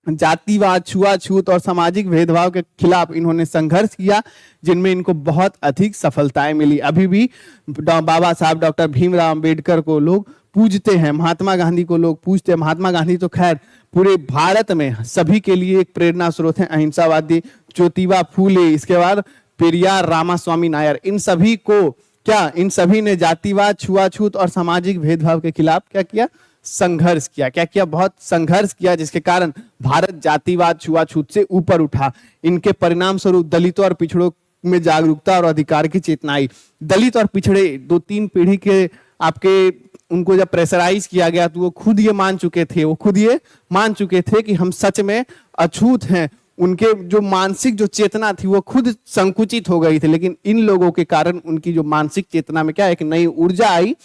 जातिवाद, छुआछूत और सामाजिक भेदभाव के खिलाफ इन्होंने संघर्ष किया, जिनमें इनको बहुत अधिक सफलताएं मिली। अभी भी बाबा साहब डॉक्टर भीमराव अंबेडकर को लोग पूजते हैं, महात्मा गांधी को लोग पूजते हैं। महात्मा गांधी तो खैर पूरे भारत में सभी के लिए एक प्रेरणा स्रोत है, अहिंसावादी। ज्योतिबा फूले, इसके बाद पेरियार रामास्वामी नायर, इन सभी को क्या इन सभी ने जातिवाद, छुआछूत और सामाजिक भेदभाव के खिलाफ क्या किया? संघर्ष किया। क्या किया? बहुत संघर्ष किया, जिसके कारण भारत जातिवाद, छुआछूत से ऊपर उठा। इनके परिणाम स्वरूप दलितों और पिछड़ों में जागरूकता और अधिकार की चेतना आई। दलित और पिछड़े 2-3 पीढ़ी के आपके उनको जब प्रेशराइज किया गया तो वो खुद ये मान चुके थे कि हम सच में अछूत हैं। उनके जो मानसिक जो चेतना थी वो खुद संकुचित हो गई थी, लेकिन इन लोगों के कारण उनकी जो मानसिक चेतना में क्या एक नई ऊर्जा आई।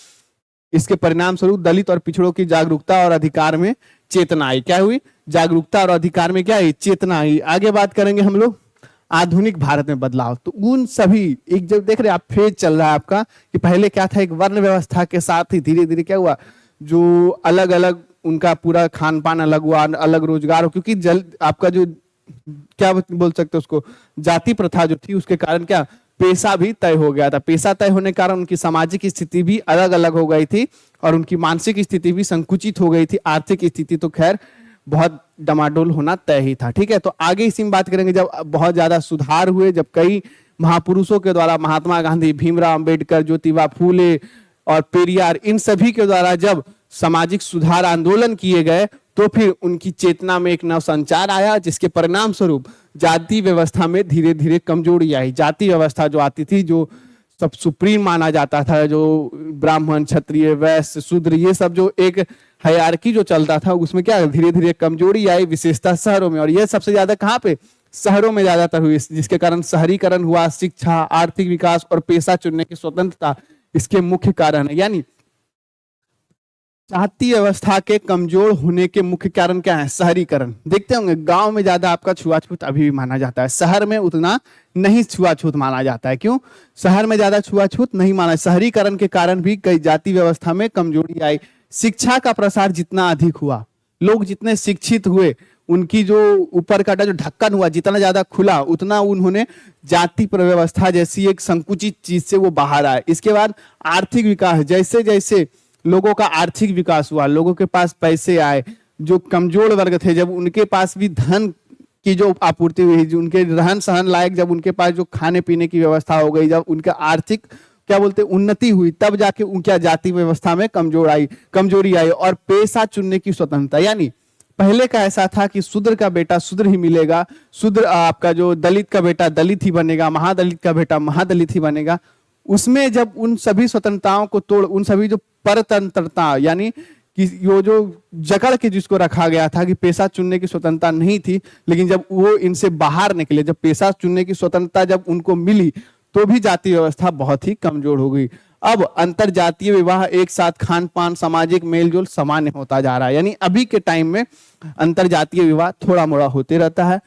इसके परिणाम स्वरूप दलित और पिछड़ों की जागरूकता और अधिकार में चेतना आई। क्या हुई? जागरूकता और अधिकार में क्या आई? चेतना आई। आगे बात करेंगे हम लोग आधुनिक भारत में बदलाव। तो उन सभी एक जब देख रहे आप फेज चल रहा है आपका कि पहले क्या था, एक वर्ण व्यवस्था के साथ ही धीरे धीरे क्या हुआ, जो अलग अलग उनका पूरा खान पान अलग हुआ, अलग रोजगार हो, क्योंकि आपका जो क्या बोल सकते उसको जाति प्रथा जो थी उसके कारण क्या पेशा भी तय हो गया था। पेशा तय होने के कारण उनकी सामाजिक स्थिति भी अलग अलग हो गई थी और उनकी मानसिक स्थिति भी संकुचित हो गई थी। आर्थिक स्थिति तो खैर बहुत डमाडोल होना तय ही था। ठीक है, तो आगे इसी में बात करेंगे। जब बहुत ज्यादा सुधार हुए, जब कई महापुरुषों के द्वारा, महात्मा गांधी, भीमराव अंबेडकर, ज्योतिबा फूले और पेरियार, इन सभी के द्वारा जब सामाजिक सुधार आंदोलन किए गए तो फिर उनकी चेतना में एक नव संचार आया, जिसके परिणाम स्वरूप जाति व्यवस्था में धीरे धीरे कमजोरी आई। जाति व्यवस्था जो आती थी, जो सब सुप्रीम माना जाता था, जो ब्राह्मण, क्षत्रिय, वैश्य, शूद्र, ये सब जो एक हायरार्की जो चलता था, उसमें क्या धीरे धीरे कमजोरी आई, विशेषता शहरों में। और ये सबसे ज्यादा कहाँ पे? शहरों में ज्यादातर हुई, जिसके कारण शहरीकरण हुआ। शिक्षा, आर्थिक विकास और पेशा चुनने की स्वतंत्रता इसके मुख्य कारण है। यानी जाति व्यवस्था के कमजोर होने के मुख्य कारण क्या है? शहरीकरण। देखते होंगे गांव में ज्यादा आपका छुआछूत अभी भी माना जाता है, शहर में उतना नहीं छुआछूत माना जाता है। क्यों शहर में ज्यादा छुआछूत नहीं माना? शहरीकरण के कारण भी कई जाति व्यवस्था में कमजोरी आई। शिक्षा का प्रसार जितना अधिक हुआ, लोग जितने शिक्षित हुए, उनकी जो ऊपर का जो ढक्कन हुआ जितना ज्यादा खुला, उतना उन्होंने जाति व्यवस्था जैसी एक संकुचित चीज से वो बाहर आए। इसके बाद आर्थिक विकास, जैसे जैसे लोगों का आर्थिक विकास हुआ, लोगों के पास पैसे आए, जो कमजोर वर्ग थे जब उनके पास भी धन की जो आपूर्ति हुई, जो उनके रहन सहन लायक, जब उनके पास जो खाने पीने की व्यवस्था हो गई, जब उनका आर्थिक क्या बोलते उन्नति हुई, तब जाके उनकी जाति व्यवस्था में कमजोरी आई और पेशा चुनने की स्वतंत्रता। यानी पहले का ऐसा था कि शूद्र का बेटा शूद्र ही मिलेगा, शूद्र आपका जो दलित का बेटा दलित ही बनेगा, महादलित का बेटा महादलित ही बनेगा। उसमें जब उन सभी स्वतंत्रताओं को तोड़, उन सभी जो परतंत्रता यानी कि वो जो जकड़ के जिसको रखा गया था कि पेशा चुनने की स्वतंत्रता नहीं थी, लेकिन जब वो इनसे बाहर निकले, जब पेशा चुनने की स्वतंत्रता जब उनको मिली, तो भी जाति व्यवस्था बहुत ही कमजोर हो गई। अब अंतर जातीय विवाह, एक साथ खान पान, सामाजिक मेलजोल सामान्य होता जा रहा है। यानी अभी के टाइम में अंतर जातीय विवाह थोड़ा मोड़ा होते रहता है।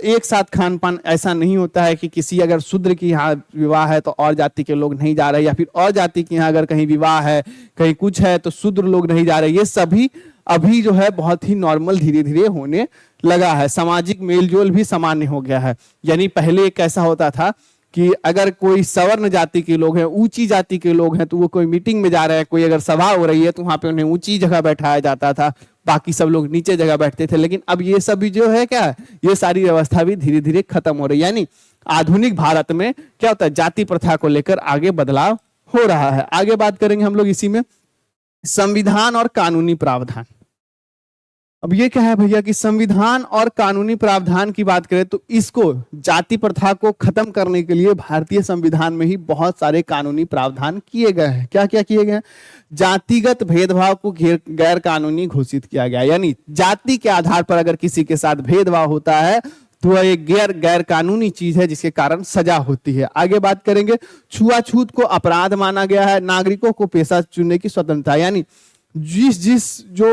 एक साथ खान पान ऐसा नहीं होता है कि किसी अगर शूद्र की यहाँ विवाह है तो और जाति के लोग नहीं जा रहे, या फिर और जाति की यहाँ अगर कहीं विवाह है, कहीं कुछ है तो शूद्र लोग नहीं जा रहे। ये सभी अभी जो है बहुत ही नॉर्मल धीरे धीरे होने लगा है। सामाजिक मेलजोल भी सामान्य हो गया है। यानी पहले एक ऐसा होता था कि अगर कोई सवर्ण जाति के लोग हैं, ऊंची जाति के लोग हैं, तो वो कोई मीटिंग में जा रहे हैं, कोई अगर सभा हो रही है तो वहां पे उन्हें ऊंची जगह बैठाया जाता था, बाकी सब लोग नीचे जगह बैठते थे। लेकिन अब ये सब भी जो है क्या, ये सारी व्यवस्था भी धीरे धीरे खत्म हो रही है। यानी आधुनिक भारत में क्या होता है, जाति प्रथा को लेकर आगे बदलाव हो रहा है। आगे बात करेंगे हम लोग इसी में संविधान और कानूनी प्रावधान। अब ये क्या है भैया कि संविधान और कानूनी प्रावधान की बात करें तो इसको जाति प्रथा को खत्म करने के लिए भारतीय संविधान में ही बहुत सारे कानूनी प्रावधान किए गए हैं। क्या क्या किए गए हैं? जातिगत भेदभाव को गैर कानूनी घोषित किया गया। यानी जाति के आधार पर अगर किसी के साथ भेदभाव होता है तो वह एक गैर कानूनी चीज है, जिसके कारण सजा होती है। आगे बात करेंगे छुआछूत को अपराध माना गया है। नागरिकों को पेशा चुनने की स्वतंत्रता, यानी जिस जो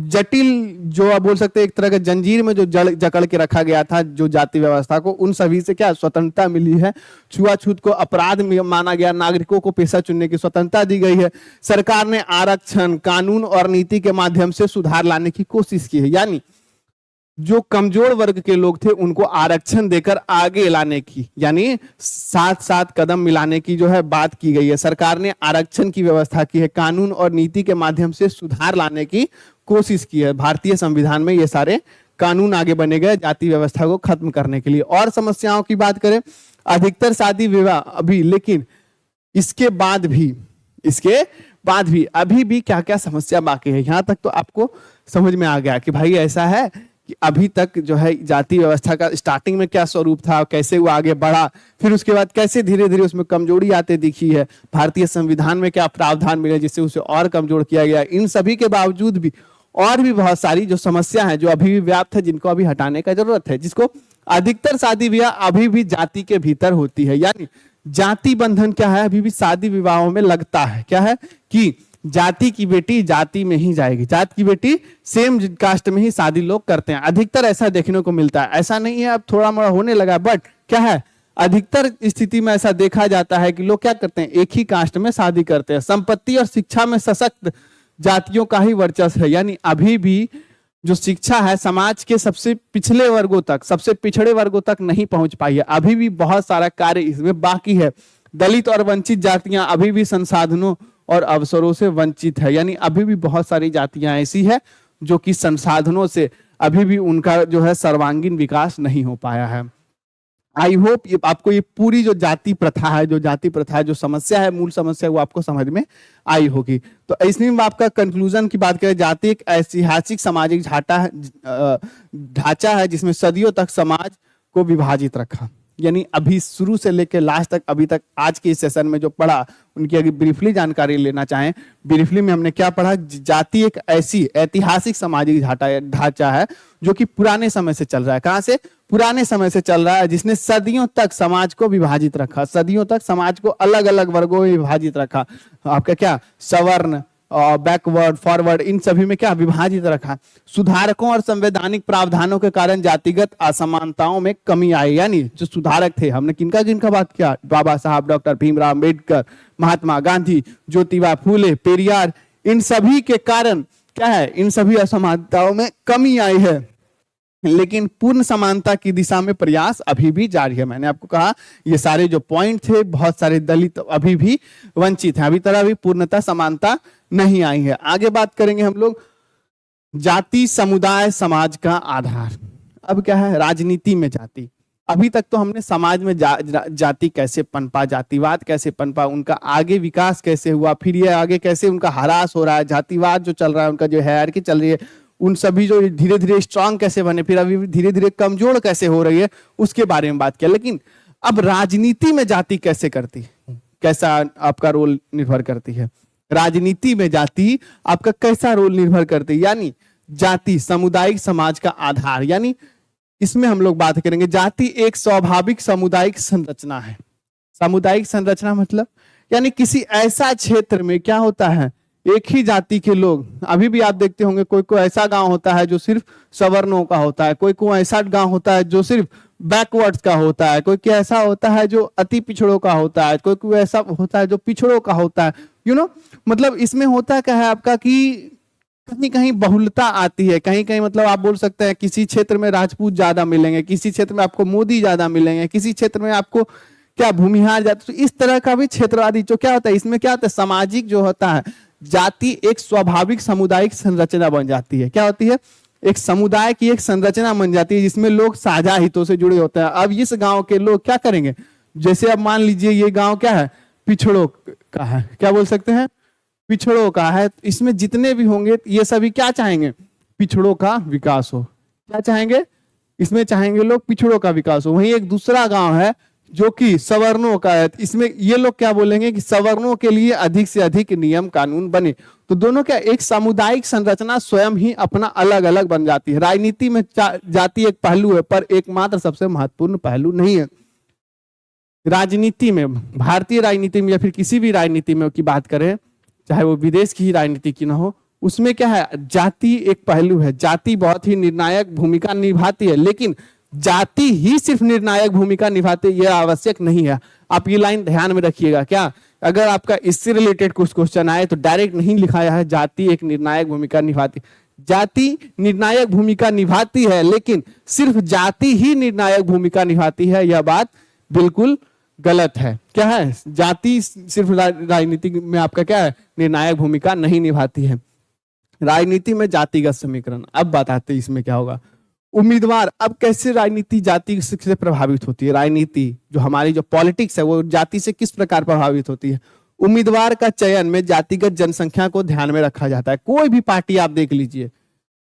जटिल, जो आप बोल सकते हैं एक तरह के जंजीर में जो जकड़ के रखा गया था जो जाति व्यवस्था को, उन सभी से क्या स्वतंत्रता मिली है। छुआछूत को अपराध माना गया, नागरिकों को पेशा चुनने की स्वतंत्रता दी गई है। सरकार ने आरक्षण, कानून और नीति के माध्यम से सुधार लाने की कोशिश की है। यानी जो कमजोर वर्ग के लोग थे उनको आरक्षण देकर आगे लाने की, यानी साथ साथ कदम मिलाने की जो है बात की गई है। सरकार ने आरक्षण की व्यवस्था की है, कानून और नीति के माध्यम से सुधार लाने की कोशिश की है। भारतीय संविधान में ये सारे कानून आगे बने गए जाति व्यवस्था को खत्म करने के लिए। और समस्याओं की बात करें, अधिकतर शादी विवाह अभी, लेकिन इसके बाद भी अभी भी क्या क्या समस्या बाकी है। यहां तक तो आपको समझ में आ गया कि भाई ऐसा है कि अभी तक जो है जाति व्यवस्था का स्टार्टिंग में क्या स्वरूप था, कैसे वो आगे बढ़ा, फिर उसके बाद कैसे धीरे धीरे उसमें कमजोरी आते दिखी है, भारतीय संविधान में क्या प्रावधान मिले जिससे उसे और कमजोर किया गया। इन सभी के बावजूद भी और भी बहुत सारी जो समस्या है जो अभी भी व्याप्त है, जिनको अभी हटाने का जरूरत है, जिसको अधिकतर शादी ब्याह अभी भी जाति के भीतर होती है। यानी जाति बंधन क्या है, अभी भी शादी विवाहों में लगता है। क्या है कि जाति की बेटी जाति में ही जाएगी, जात की बेटी सेम कास्ट में ही शादी लोग करते हैं। अधिकतर ऐसा देखने को मिलता है, ऐसा नहीं है अब थोड़ा मोड़ा होने लगा, बट क्या है अधिकतर स्थिति में ऐसा देखा जाता है कि लोग क्या करते हैं, एक ही कास्ट में शादी करते हैं। संपत्ति और शिक्षा में सशक्त जातियों का ही वर्चस्व है। यानी अभी भी जो शिक्षा है समाज के सबसे पिछले वर्गों तक, सबसे पिछड़े वर्गों तक नहीं पहुंच पाई है। अभी भी बहुत सारा कार्य इसमें बाकी है। दलित और वंचित जातियां अभी भी संसाधनों और अवसरों से वंचित है। यानी अभी भी बहुत सारी जातियां ऐसी है जो कि संसाधनों से अभी भी उनका जो है सर्वांगीण विकास नहीं हो पाया है। आई होप आपको ये पूरी जो जाति प्रथा है, जो समस्या है, मूल समस्या है, वो आपको समझ में आई होगी। तो इसमें आपका कंक्लूजन की बात करें, जाति एक ऐतिहासिक सामाजिक ढांचा है जिसमें सदियों तक समाज को विभाजित रखा। यानी अभी शुरू से लेकर लास्ट तक, अभी तक आज के इस सेशन में जो पढ़ा उनकी अगर ब्रीफली जानकारी लेना चाहें, ब्रीफली में हमने क्या पढ़ा, जाति एक ऐसी ऐतिहासिक सामाजिक ढांचा है जो कि पुराने समय से चल रहा है। कहां से? पुराने समय से चल रहा है, जिसने सदियों तक समाज को विभाजित रखा, सदियों तक समाज को अलग अलग वर्गों में विभाजित रखा। आपका क्या सवर्ण, बैकवर्ड, फॉरवर्ड, इन सभी में क्या विभाजित रखा। सुधारकों और संवैधानिक प्रावधानों के कारण जातिगत असमानताओं में कमी आई। यानी जो सुधारक थे, हमने किनका किनका बात किया, बाबा साहब डॉक्टर भीमराव अम्बेडकर, महात्मा गांधी, ज्योतिबा फूले, पेरियार, इन सभी के कारण क्या है, इन सभी असमानताओं में कमी आई है। लेकिन पूर्ण समानता की दिशा में प्रयास अभी भी जारी है। मैंने आपको कहा ये सारे जो पॉइंट थे, बहुत सारे दलित अभी भी वंचित हैं, अभी तरह भी पूर्णतः समानता नहीं आई है। आगे बात करेंगे हम लोग जाति समुदाय समाज का आधार। अब क्या है, राजनीति में जाति। अभी तक तो हमने समाज में जाति कैसे पनपा, जातिवाद कैसे पनपा, उनका आगे विकास कैसे हुआ, फिर ये आगे कैसे उनका ह्रास हो रहा है, जातिवाद जो चल रहा है, उनका जो हायरार्की चल रही है, उन सभी जो धीरे धीरे स्ट्रांग कैसे बने, फिर अभी धीरे धीरे कमजोर कैसे हो रही है, उसके बारे में बात किया। लेकिन अब राजनीति में जाति कैसे करती है, कैसा आपका रोल निर्भर करती है, राजनीति में जाति आपका कैसा रोल निर्भर करती है। यानी जाति सामुदायिक समाज का आधार, यानी इसमें हम लोग बात करेंगे जाति एक स्वाभाविक सामुदायिक संरचना है। सामुदायिक संरचना मतलब यानी किसी ऐसा क्षेत्र में क्या होता है, एक ही जाति के लोग, अभी भी आप देखते होंगे कोई कोई ऐसा गांव होता है जो सिर्फ सवर्णों का होता है, कोई कोई ऐसा गांव होता है जो सिर्फ बैकवर्ड्स का होता है, कोई कोई ऐसा होता है जो अति पिछड़ों का होता है, कोई कोई ऐसा होता है जो पिछड़ों का होता है। मतलब इसमें होता क्या है आपका कि कहीं कहीं बहुलता आती है, कहीं कहीं मतलब आप बोल सकते हैं किसी क्षेत्र में राजपूत ज्यादा मिलेंगे, किसी क्षेत्र में आपको मोदी ज्यादा मिलेंगे, किसी क्षेत्र में आपको क्या भूमिहार ज्यादा। तो इस तरह का भी क्षेत्रवादी जो क्या होता है, इसमें क्या होता है, सामाजिक जो होता है जाति एक स्वाभाविक सामुदायिक संरचना बन जाती है। क्या होती है, एक समुदाय की एक संरचना बन जाती है जिसमें लोग साझा हितों से जुड़े होते हैं। अब इस गांव के लोग क्या करेंगे, जैसे अब मान लीजिए ये गांव क्या है, पिछड़ों का है, क्या बोल सकते हैं, पिछड़ों का है। इसमें जितने भी होंगे ये सभी क्या चाहेंगे, पिछड़ों का विकास हो। क्या चाहेंगे, इसमें चाहेंगे लोग पिछड़ों का विकास हो। वहीं एक दूसरा गांव है जो कि सवर्णों का है, इसमें ये लोग क्या बोलेंगे कि सवर्णों के लिए अधिक से अधिक नियम कानून बने। तो दोनों क्या, एक सामुदायिक संरचना स्वयं ही अपना अलग अलग बन जाती है। राजनीति में जाति एक पहलू है पर एकमात्र सबसे महत्वपूर्ण पहलू नहीं है। राजनीति में, भारतीय राजनीति में या फिर किसी भी राजनीति में की बात करें, चाहे वो विदेश की ही राजनीति की ना हो, उसमें क्या है, जाति एक पहलू है। जाति बहुत ही निर्णायक भूमिका निभाती है, लेकिन जाति ही सिर्फ निर्णायक भूमिका निभाते यह आवश्यक नहीं है। आप ये लाइन ध्यान में रखिएगा। क्या, अगर आपका इससे रिलेटेड कुछ क्वेश्चन आए तो डायरेक्ट नहीं लिखाया है जाति एक निर्णायक भूमिका निभाती। जाति निर्णायक भूमिका निभाती है, लेकिन सिर्फ जाति ही निर्णायक भूमिका निभाती है, यह बात बिल्कुल गलत है। क्या है, जाति सिर्फ राजनीति में आपका क्या है, निर्णायक भूमिका नहीं निभाती है। राजनीति में जातिगत समीकरण, अब बताते इसमें क्या होगा। उम्मीदवार अब कैसे राजनीति जाति से प्रभावित होती है, राजनीति जो हमारी जो पॉलिटिक्स है वो जाति से किस प्रकार प्रभावित होती है। उम्मीदवार का चयन में जातिगत जनसंख्या को ध्यान में रखा जाता है। कोई भी पार्टी आप देख लीजिए,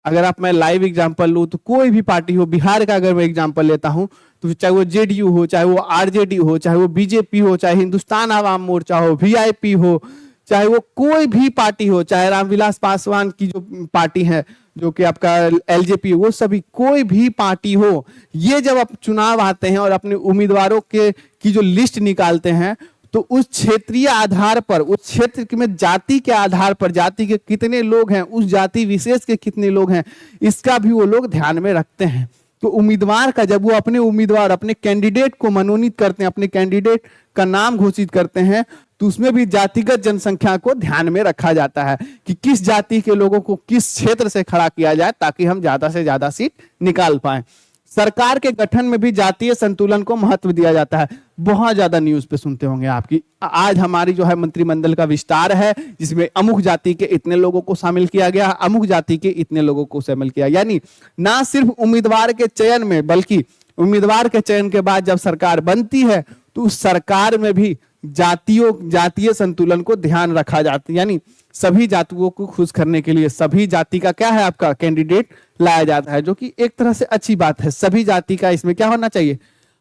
अगर आप मैं लाइव एग्जांपल लूं तो कोई भी पार्टी हो, बिहार का अगर मैं एग्जांपल लेता हूं तो चाहे वो जेडीयू हो, चाहे वो आरजेडी हो, चाहे वो बीजेपी हो, चाहे हिंदुस्तान आवाम मोर्चा हो, वीआईपी हो, चाहे वो कोई भी पार्टी हो, चाहे रामविलास पासवान की जो पार्टी है जो कि आपका एलजेपी, वो सभी कोई भी पार्टी हो, ये जब आप चुनाव आते हैं और अपने उम्मीदवारों के की जो लिस्ट निकालते हैं तो उस क्षेत्रीय आधार पर, उस क्षेत्र में जाति के आधार पर, जाति के कितने लोग हैं, उस जाति विशेष के कितने लोग हैं, इसका भी वो लोग ध्यान में रखते हैं। तो उम्मीदवार का जब वो अपने उम्मीदवार, अपने कैंडिडेट को मनोनीत करते हैं, अपने कैंडिडेट का नाम घोषित करते हैं, तो उसमें भी जातिगत जनसंख्या को ध्यान में रखा जाता है कि किस जाति के लोगों को किस क्षेत्र से खड़ा किया जाए ताकि हम ज्यादा से ज्यादा सीट निकाल पाए। सरकार के गठन में भी जातीय संतुलन को महत्व दिया जाता है। बहुत ज्यादा न्यूज पे सुनते होंगे आपकी, आज हमारी जो है मंत्रिमंडल का विस्तार है जिसमें अमुक जाति के इतने लोगों को शामिल किया गया, अमुक जाति के इतने लोगों को शामिल किया। यानी ना सिर्फ उम्मीदवार के चयन में, बल्कि उम्मीदवार के चयन के बाद जब सरकार बनती है तो उस सरकार में भी जातीय संतुलन को ध्यान रखा जाता है। यानी सभी जातियों को खुश करने के लिए सभी जाति का क्या है आपका कैंडिडेट लाया जाता है, जो कि एक तरह से अच्छी बात है। सभी जाति का इसमें क्या होना चाहिए,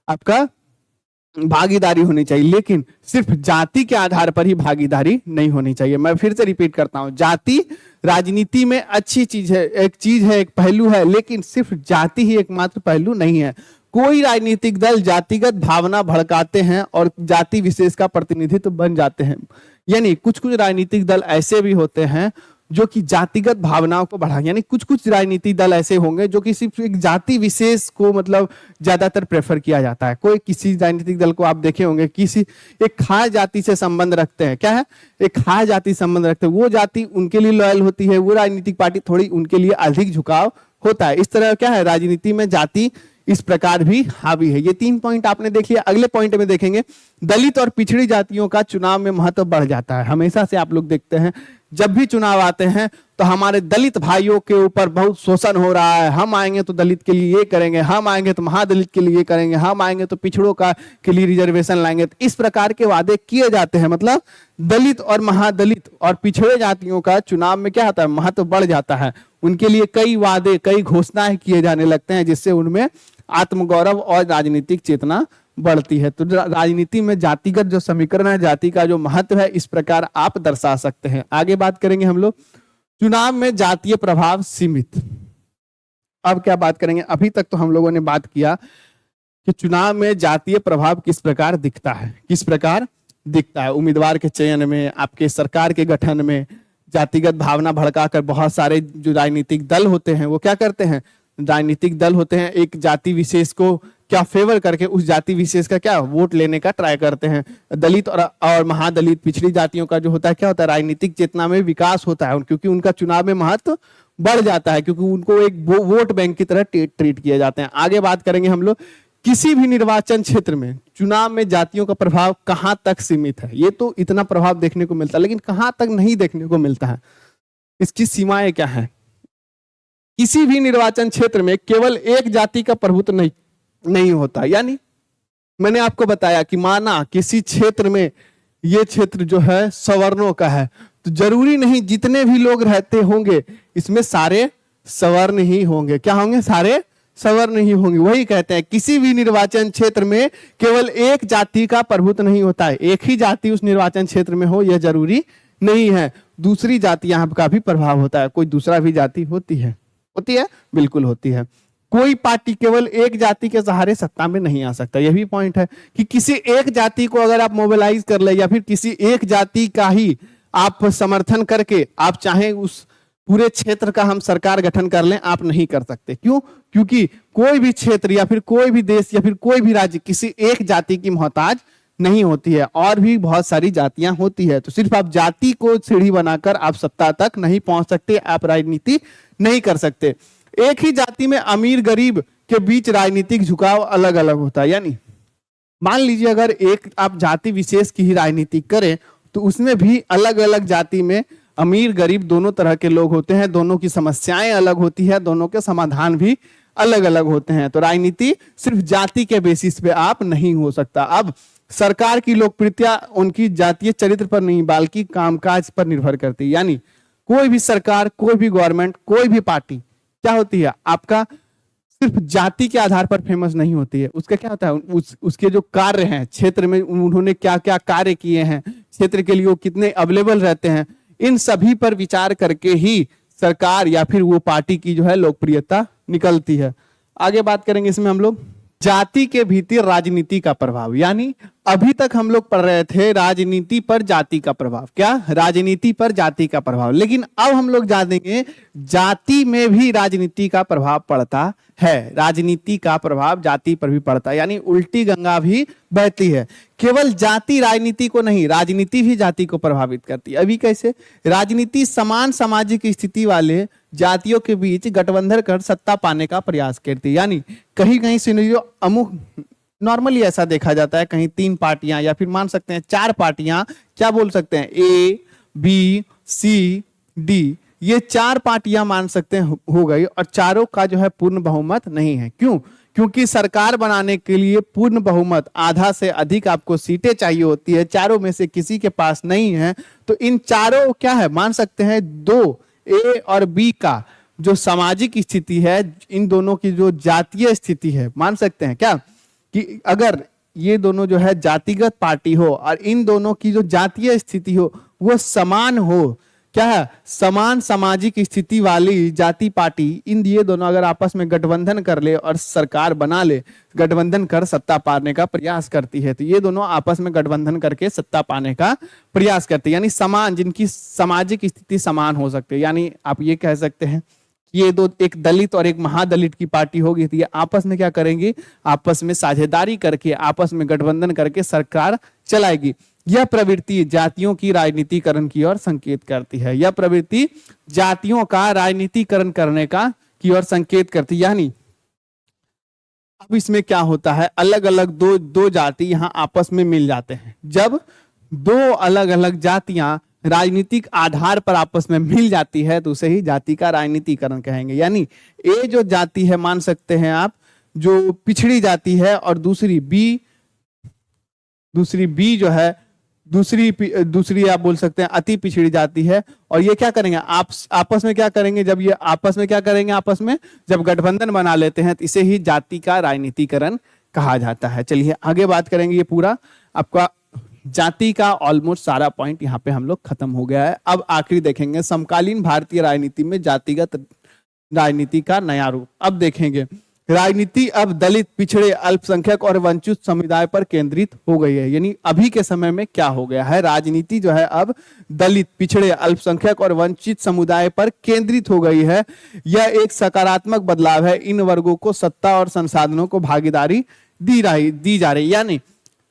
आपका भागीदारी होनी चाहिए, लेकिन सिर्फ जाति के आधार पर ही भागीदारी नहीं होनी चाहिए। मैं फिर से रिपीट करता हूं, जाति राजनीति में अच्छी चीज है, एक पहलू है, लेकिन सिर्फ जाति ही एकमात्र पहलू नहीं है। कोई राजनीतिक दल जातिगत भावना भड़काते हैं और जाति विशेष का प्रतिनिधित्व बन जाते हैं। यानी कुछ कुछ राजनीतिक दल ऐसे भी होते हैं जो कि जातिगत भावनाओं को बढ़ा, यानी कुछ कुछ राजनीतिक दल ऐसे होंगे जो कि सिर्फ एक जाति विशेष को मतलब ज्यादातर प्रेफर किया जाता है। कोई किसी राजनीतिक दल को आप देखे होंगे किसी एक खास जाति से संबंध रखते हैं, क्या है, एक खास जाति संबंध रखते हैं, वो जाति उनके लिए लॉयल होती है, वो राजनीतिक पार्टी थोड़ी उनके लिए अधिक झुकाव होता है। इस तरह क्या है, राजनीति में जाति इस प्रकार भी हावी है। ये 3 पॉइंट आपने देख लिया। अगले पॉइंट में देखेंगे, दलित और पिछड़ी जातियों का चुनाव में महत्व बढ़ जाता है। हमेशा से आप लोग देखते हैं जब भी चुनाव आते हैं तो हमारे दलित भाइयों के ऊपर बहुत शोषण हो रहा है। हम आएंगे तो दलित के लिए ये करेंगे, हम आएंगे तो महादलित के लिए ये करेंगे, हम आएंगे तो पिछड़ों का के लिए रिजर्वेशन लाएंगे। तो इस प्रकार के वादे किए जाते हैं। मतलब दलित और महादलित और पिछड़े जातियों का चुनाव में क्या होता है, महत्व बढ़ जाता है। उनके लिए कई वादे, कई घोषणाएं किए जाने लगते हैं जिससे उनमें आत्मगौरव और राजनीतिक चेतना बढ़ती है। तो राजनीति में जातिगत जो समीकरण है, जाति का जो महत्व है, इस प्रकार आप दर्शा सकते हैं। आगे बात करेंगे हम लोग, चुनाव में जातीय प्रभाव सीमित। अब क्या बात करेंगे, अभी तक तो हम लोगों ने बात किया कि चुनाव में जातीय प्रभाव किस प्रकार दिखता है, किस प्रकार दिखता है। उम्मीदवार के चयन में, आपके सरकार के गठन में जातिगत भावना भड़काकर बहुत सारे जो राजनीतिक दल होते हैं वो क्या करते हैं, राजनीतिक दल होते हैं एक जाति विशेष को क्या फेवर करके उस जाति विशेष का क्या वोट लेने का ट्राई करते हैं। दलित और महादलित पिछड़ी जातियों का जो होता है क्या होता है, राजनीतिक चेतना में विकास होता है, क्योंकि उनका चुनाव में महत्व बढ़ जाता है, क्योंकि उनको एक वोट बैंक की तरह ट्रीट किए जाते हैं। आगे बात करेंगे हम लोग, किसी भी निर्वाचन क्षेत्र में चुनाव में जातियों का प्रभाव कहां तक सीमित है। ये तो इतना प्रभाव देखने को मिलता है, लेकिन कहां तक नहीं देखने को मिलता है, इसकी सीमाएं क्या है। किसी भी निर्वाचन क्षेत्र में केवल एक जाति का प्रभुत्व नहीं होता। यानी मैंने आपको बताया कि माना किसी क्षेत्र में ये क्षेत्र जो है सवर्णों का है, तो जरूरी नहीं जितने भी लोग रहते होंगे इसमें सारे सवर्ण ही होंगे। क्या होंगे, सारे सवर्ण ही होंगे। वही कहते हैं किसी भी निर्वाचन क्षेत्र में केवल एक जाति का प्रभुत्व नहीं होता है, एक ही जाति उस निर्वाचन क्षेत्र में हो यह जरूरी नहीं है, दूसरी जातियां का भी प्रभाव होता है। कोई दूसरा भी जाति होती है बिल्कुल होती है। कोई पार्टी केवल एक जाति के सहारे सत्ता में नहीं आ सकता। यह भी पॉइंट है कि किसी एक जाति को अगर आप मोबिलाइज कर ले या फिर किसी एक जाति का ही आप समर्थन करके आप चाहें उस पूरे क्षेत्र का हम सरकार गठन कर लें, आप नहीं कर सकते। क्यों? क्योंकि कोई भी क्षेत्र या फिर कोई भी देश या फिर कोई भी राज्य किसी एक जाति की मोहताज नहीं होती है, और भी बहुत सारी जातियां होती है। तो सिर्फ आप जाति को सीढ़ी बनाकर आप सत्ता तक नहीं पहुंच सकते, आप राजनीति नहीं कर सकते। एक ही जाति में अमीर गरीब के बीच राजनीतिक झुकाव अलग अलग होता है। यानी मान लीजिए अगर एक आप जाति विशेष की ही राजनीति करें तो उसमें भी अलग अलग जाति में अमीर गरीब दोनों तरह के लोग होते हैं, दोनों की समस्याएं अलग होती है, दोनों के समाधान भी अलग अलग होते हैं। तो राजनीति सिर्फ जाति के बेसिस पे आप नहीं हो सकता। अब सरकार की लोकप्रियता उनकी जातीय चरित्र पर नहीं बल्कि कामकाज पर निर्भर करती है। यानी कोई भी सरकार, कोई भी गवर्नमेंट, कोई भी पार्टी क्या होती है, आपका सिर्फ जाति के आधार पर फेमस नहीं होती है। उसका क्या होता है, उसके जो कार्य हैं क्षेत्र में, उन्होंने क्या क्या कार्य किए हैं, क्षेत्र के लिए वो कितने अवेलेबल रहते हैं, इन सभी पर विचार करके ही सरकार या फिर वो पार्टी की जो है लोकप्रियता निकलती है। आगे बात करेंगे इसमें हम लोग जाति के भीतर राजनीति का प्रभाव। यानी अभी तक हम लोग पढ़ रहे थे राजनीति पर जाति का प्रभाव, क्या राजनीति पर जाति का प्रभाव, लेकिन अब हम लोग जानेंगे जाति में भी राजनीति का प्रभाव पड़ता है। राजनीति का प्रभाव जाति पर भी पड़ता है, यानी उल्टी गंगा भी बहती है। केवल जाति राजनीति को नहीं, राजनीति भी जाति को प्रभावित करती है। अभी कैसे, राजनीति समान सामाजिक स्थिति वाले जातियों के बीच गठबंधन कर सत्ता पाने का प्रयास करती है। यानी कहीं कहीं सिनेरियो अमुक नॉर्मली ऐसा देखा जाता है, कहीं 3 पार्टियां या फिर मान सकते हैं 4 पार्टियां, क्या बोल सकते हैं, ए बी सी डी, ये 4 पार्टियां मान सकते हैं हो गई, और चारों का जो है पूर्ण बहुमत नहीं है। क्यों? क्योंकि सरकार बनाने के लिए पूर्ण बहुमत, आधा से अधिक आपको सीटें चाहिए होती है, चारों में से किसी के पास नहीं है। तो इन चारों क्या है, मान सकते हैं 2 ए और बी का जो सामाजिक स्थिति है, इन दोनों की जो जातीय स्थिति है, मान सकते हैं क्या कि अगर ये दोनों जो है जातिगत पार्टी हो और इन दोनों की जो जातीय स्थिति हो वो समान हो, क्या है, समान सामाजिक स्थिति वाली जाति पार्टी, इन ये दोनों अगर आपस में गठबंधन कर ले और सरकार बना ले, गठबंधन कर सत्ता पाने का प्रयास करती है, तो ये दोनों आपस में गठबंधन करके सत्ता पाने का प्रयास करती है। यानी समान, जिनकी सामाजिक स्थिति समान हो सकती है। यानी आप ये कह सकते हैं ये दो, एक दलित और एक महादलित की पार्टी होगी, तो ये आपस में क्या करेंगे, आपस में साझेदारी करके, आपस में गठबंधन करके सरकार चलाएगी। यह प्रवृत्ति जातियों की राजनीतिकरण की ओर संकेत करती है। यह प्रवृत्ति जातियों का राजनीतिकरण करने का की ओर संकेत करती है। यानी अब इसमें क्या होता है, अलग अलग दो जाति यहां आपस में मिल जाते हैं। जब 2 अलग अलग जातियां राजनीतिक आधार पर आपस में मिल जाती है तो उसे ही जाति का राजनीतिकरण कहेंगे। यानी ए जो जाति है, मान सकते हैं आप, जो पिछड़ी जाति है, और दूसरी बी जो है, दूसरी आप बोल सकते हैं अति पिछड़ी जाति है, और ये क्या करेंगे, आप आपस में क्या करेंगे, जब ये आपस में क्या करेंगे, आपस में जब गठबंधन बना लेते हैं तो इसे ही जाति का राजनीतिकरण कहा जाता है। चलिए आगे बात करेंगे। ये पूरा आपका जाति का ऑलमोस्ट सारा पॉइंट यहाँ पे हम लोग खत्म हो गया है। अब आखिरी देखेंगे समकालीन भारतीय राजनीति में जातिगत राजनीति का नया रूप। अब देखेंगे राजनीति अब दलित, पिछड़े, अल्पसंख्यक और वंचित समुदाय पर केंद्रित हो गई है। यानी अभी के समय में क्या हो गया है, राजनीति जो है अब दलित, पिछड़े, अल्पसंख्यक और वंचित समुदाय पर केंद्रित हो गई है। यह एक सकारात्मक बदलाव है। इन वर्गों को सत्ता और संसाधनों को भागीदारी दी जा रही। यानी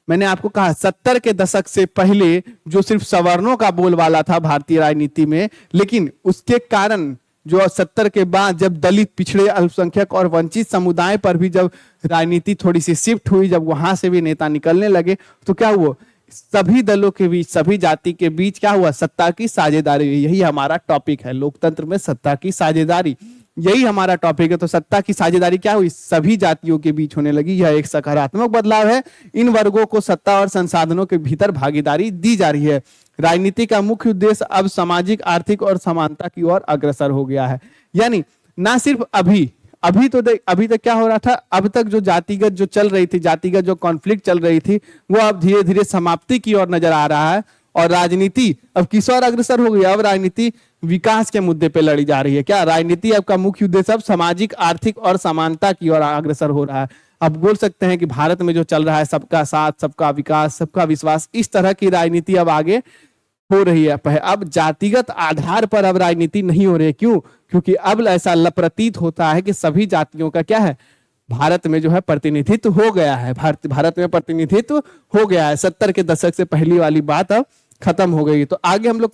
मैंने आपको कहा 70 के दशक से पहले जो सिर्फ सवर्णों का बोलबाला था भारतीय राजनीति में, लेकिन उसके कारण जो 70 के बाद जब दलित, पिछड़े, अल्पसंख्यक और वंचित समुदाय पर भी जब राजनीति थोड़ी सी शिफ्ट हुई, जब वहां से भी नेता निकलने लगे, तो क्या हुआ, सभी दलों के बीच, सभी जाति के बीच क्या हुआ, सत्ता की साझेदारी। यही हमारा टॉपिक है, लोकतंत्र में सत्ता की साझेदारी, यही हमारा टॉपिक है। तो सत्ता की साझेदारी क्या हुई, सभी जातियों के बीच होने लगी। यह एक सकारात्मक बदलाव है। इन वर्गों को सत्ता और संसाधनों के भीतर भागीदारी दी जा रही है। राजनीति का मुख्य उद्देश्य अब सामाजिक, आर्थिक और समानता की ओर अग्रसर हो गया है। यानी ना सिर्फ अभी तक क्या हो रहा था, अब तक जो जातिगत जो चल रही थी, जातिगत जो कॉन्फ्लिक्ट चल रही थी, वो अब धीरे धीरे समाप्ति की ओर नजर आ रहा है। और राजनीति अब किस ओर अग्रसर हो गई, अब राजनीति विकास के मुद्दे पे लड़ी जा रही है। क्या राजनीति अब का मुख्य उद्देश्य अब सामाजिक, आर्थिक और समानता की ओर अग्रसर हो रहा है। अब बोल सकते हैं कि भारत में जो चल रहा है, सबका साथ, सबका विकास, सबका विश्वास, इस तरह की राजनीति अब आगे हो रही है। अब जातिगत आधार पर अब राजनीति नहीं हो रही है। क्यों? क्योंकि अब ऐसा प्रतीत होता है कि सभी जातियों का क्या है, भारत में जो है प्रतिनिधित्व हो गया है। भारत में प्रतिनिधित्व हो गया है। 70 के दशक से पहली वाली बात अब खत्म हो गई। तो आगे हम लोग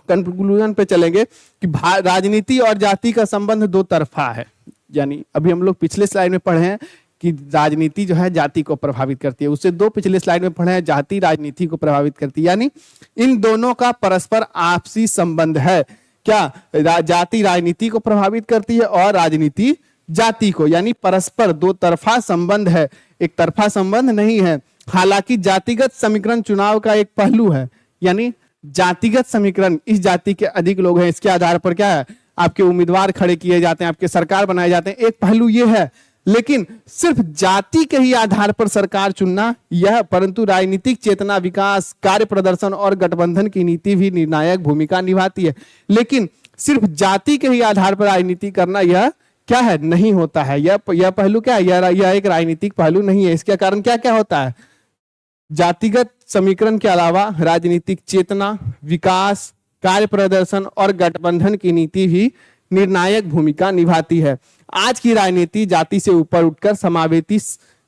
कंक्लूजन पे चलेंगे कि राजनीति और जाति का संबंध 2 तरफा है। यानी अभी हम लोग पिछले स्लाइड में पढ़े हैं कि राजनीति जो है जाति को प्रभावित करती है, उससे 2 पिछले स्लाइड में पढ़े हैं जाति राजनीति को प्रभावित करती है। यानी इन दोनों का परस्पर आपसी संबंध है। क्या जाति राजनीति को प्रभावित करती है और राजनीति जाति को, यानी परस्पर दो तरफा संबंध है, एक तरफा संबंध नहीं है। हालांकि जातिगत समीकरण चुनाव का एक पहलू है, यानी जातिगत समीकरण, इस जाति के अधिक लोग हैं, इसके आधार पर क्या है, आपके उम्मीदवार खड़े किए जाते हैं, आपके सरकार बनाए जाते हैं, एक पहलू यह है। लेकिन सिर्फ जाति के ही आधार पर सरकार चुनना यह, परंतु राजनीतिक चेतना, विकास, कार्य प्रदर्शन और गठबंधन की नीति भी निर्णायक भूमिका निभाती है। लेकिन सिर्फ जाति के ही आधार पर राजनीति करना यह क्या है, नहीं होता है। यह पहलू क्या है, यह एक राजनीतिक पहलू नहीं है। इसके कारण क्या क्या होता है, जातिगत समीकरण के अलावा राजनीतिक चेतना, विकास, कार्य प्रदर्शन और गठबंधन की नीति भी निर्णायक भूमिका निभाती है। आज की राजनीति जाति से ऊपर उठकर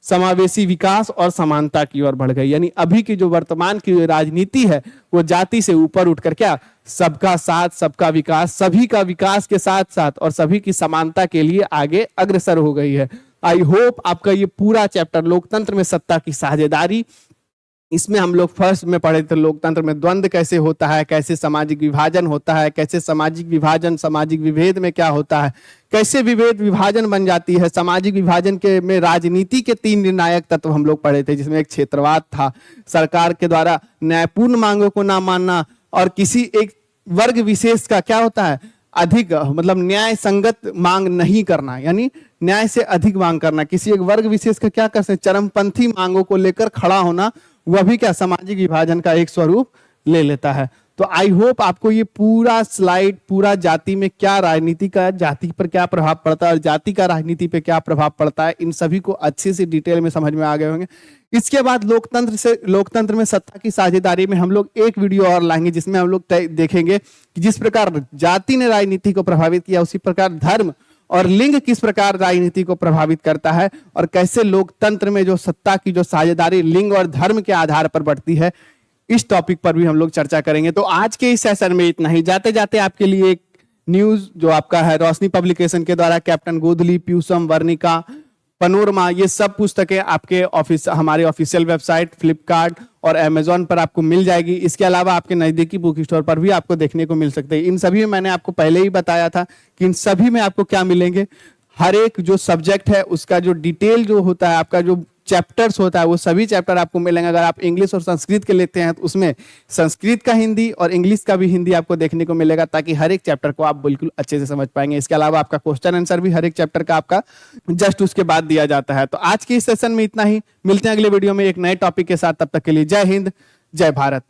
समावेशी विकास और समानता की ओर बढ़ गई। यानी अभी की जो वर्तमान की राजनीति है वो जाति से ऊपर उठकर क्या, सबका साथ, सबका विकास, सभी का विकास के साथ साथ और सभी की समानता के लिए आगे अग्रसर हो गई है। आई होप आपका ये पूरा चैप्टर लोकतंत्र में सत्ता की साझेदारी, इसमें हम लोग फर्स्ट में पढ़े थे लोकतंत्र में द्वंद्व कैसे होता है, कैसे सामाजिक विभाजन होता है, कैसे सामाजिक विभाजन सामाजिक विभेद में क्या होता है, कैसे विभेद विभाजन बन जाती है, सामाजिक विभाजन के में राजनीति के 3 निर्णायक तत्व हम लोग पढ़े थे, जिसमें एक क्षेत्रवाद था, सरकार के द्वारा न्यायपूर्ण मांगों को ना मानना, और किसी एक वर्ग विशेष का क्या होता है, अधिक मतलब न्याय संगत मांग नहीं करना, यानी न्याय से अधिक मांग करना, किसी एक वर्ग विशेष का क्या कर सकते, चरमपंथी मांगों को लेकर खड़ा होना, वह भी क्या सामाजिक विभाजन का एक स्वरूप ले लेता है। तो आई होप आपको ये पूरा स्लाइड, पूरा जाति में क्या राजनीति का, जाति पर क्या प्रभाव पड़ता है और जाति का राजनीति पे क्या प्रभाव पड़ता है, इन सभी को अच्छे से डिटेल में समझ में आ गए होंगे। इसके बाद लोकतंत्र में सत्ता की साझेदारी में हम लोग एक वीडियो और लाएंगे, जिसमें हम लोग देखेंगे कि जिस प्रकार जाति ने राजनीति को प्रभावित किया, उसी प्रकार धर्म और लिंग किस प्रकार राजनीति को प्रभावित करता है, और कैसे लोकतंत्र में जो सत्ता की जो साझेदारी लिंग और धर्म के आधार पर बढ़ती है, इस टॉपिक पर भी हम लोग चर्चा करेंगे। तो आज के इस सेशन में इतना ही। जाते जाते आपके लिए एक न्यूज जो आपका है रोशनी पब्लिकेशन के द्वारा कैप्टन गोधली, प्यूसम, वर्णिका, पनोरमा, ये सब पुस्तकें आपके हमारे ऑफिशियल वेबसाइट फ्लिपकार्ट और अमेजोन पर आपको मिल जाएगी। इसके अलावा आपके नजदीकी बुक स्टोर पर भी आपको देखने को मिल सकते हैं। इन सभी में मैंने आपको पहले ही बताया था कि इन सभी में आपको क्या मिलेंगे, हर एक जो सब्जेक्ट है उसका जो डिटेल जो होता है, आपका जो चैप्टर्स होता है, वो सभी चैप्टर आपको मिलेंगे। अगर आप इंग्लिश और संस्कृत के लेते हैं तो उसमें संस्कृत का हिंदी और इंग्लिश का भी हिंदी आपको देखने को मिलेगा, ताकि हर एक चैप्टर को आप बिल्कुल अच्छे से समझ पाएंगे। इसके अलावा आपका क्वेश्चन आंसर भी हर एक चैप्टर का आपका जस्ट उसके बाद दिया जाता है। तो आज के इस सेशन में इतना ही, मिलते हैं अगले वीडियो में एक नए टॉपिक के साथ। तब तक के लिए जय हिंद, जय भारत।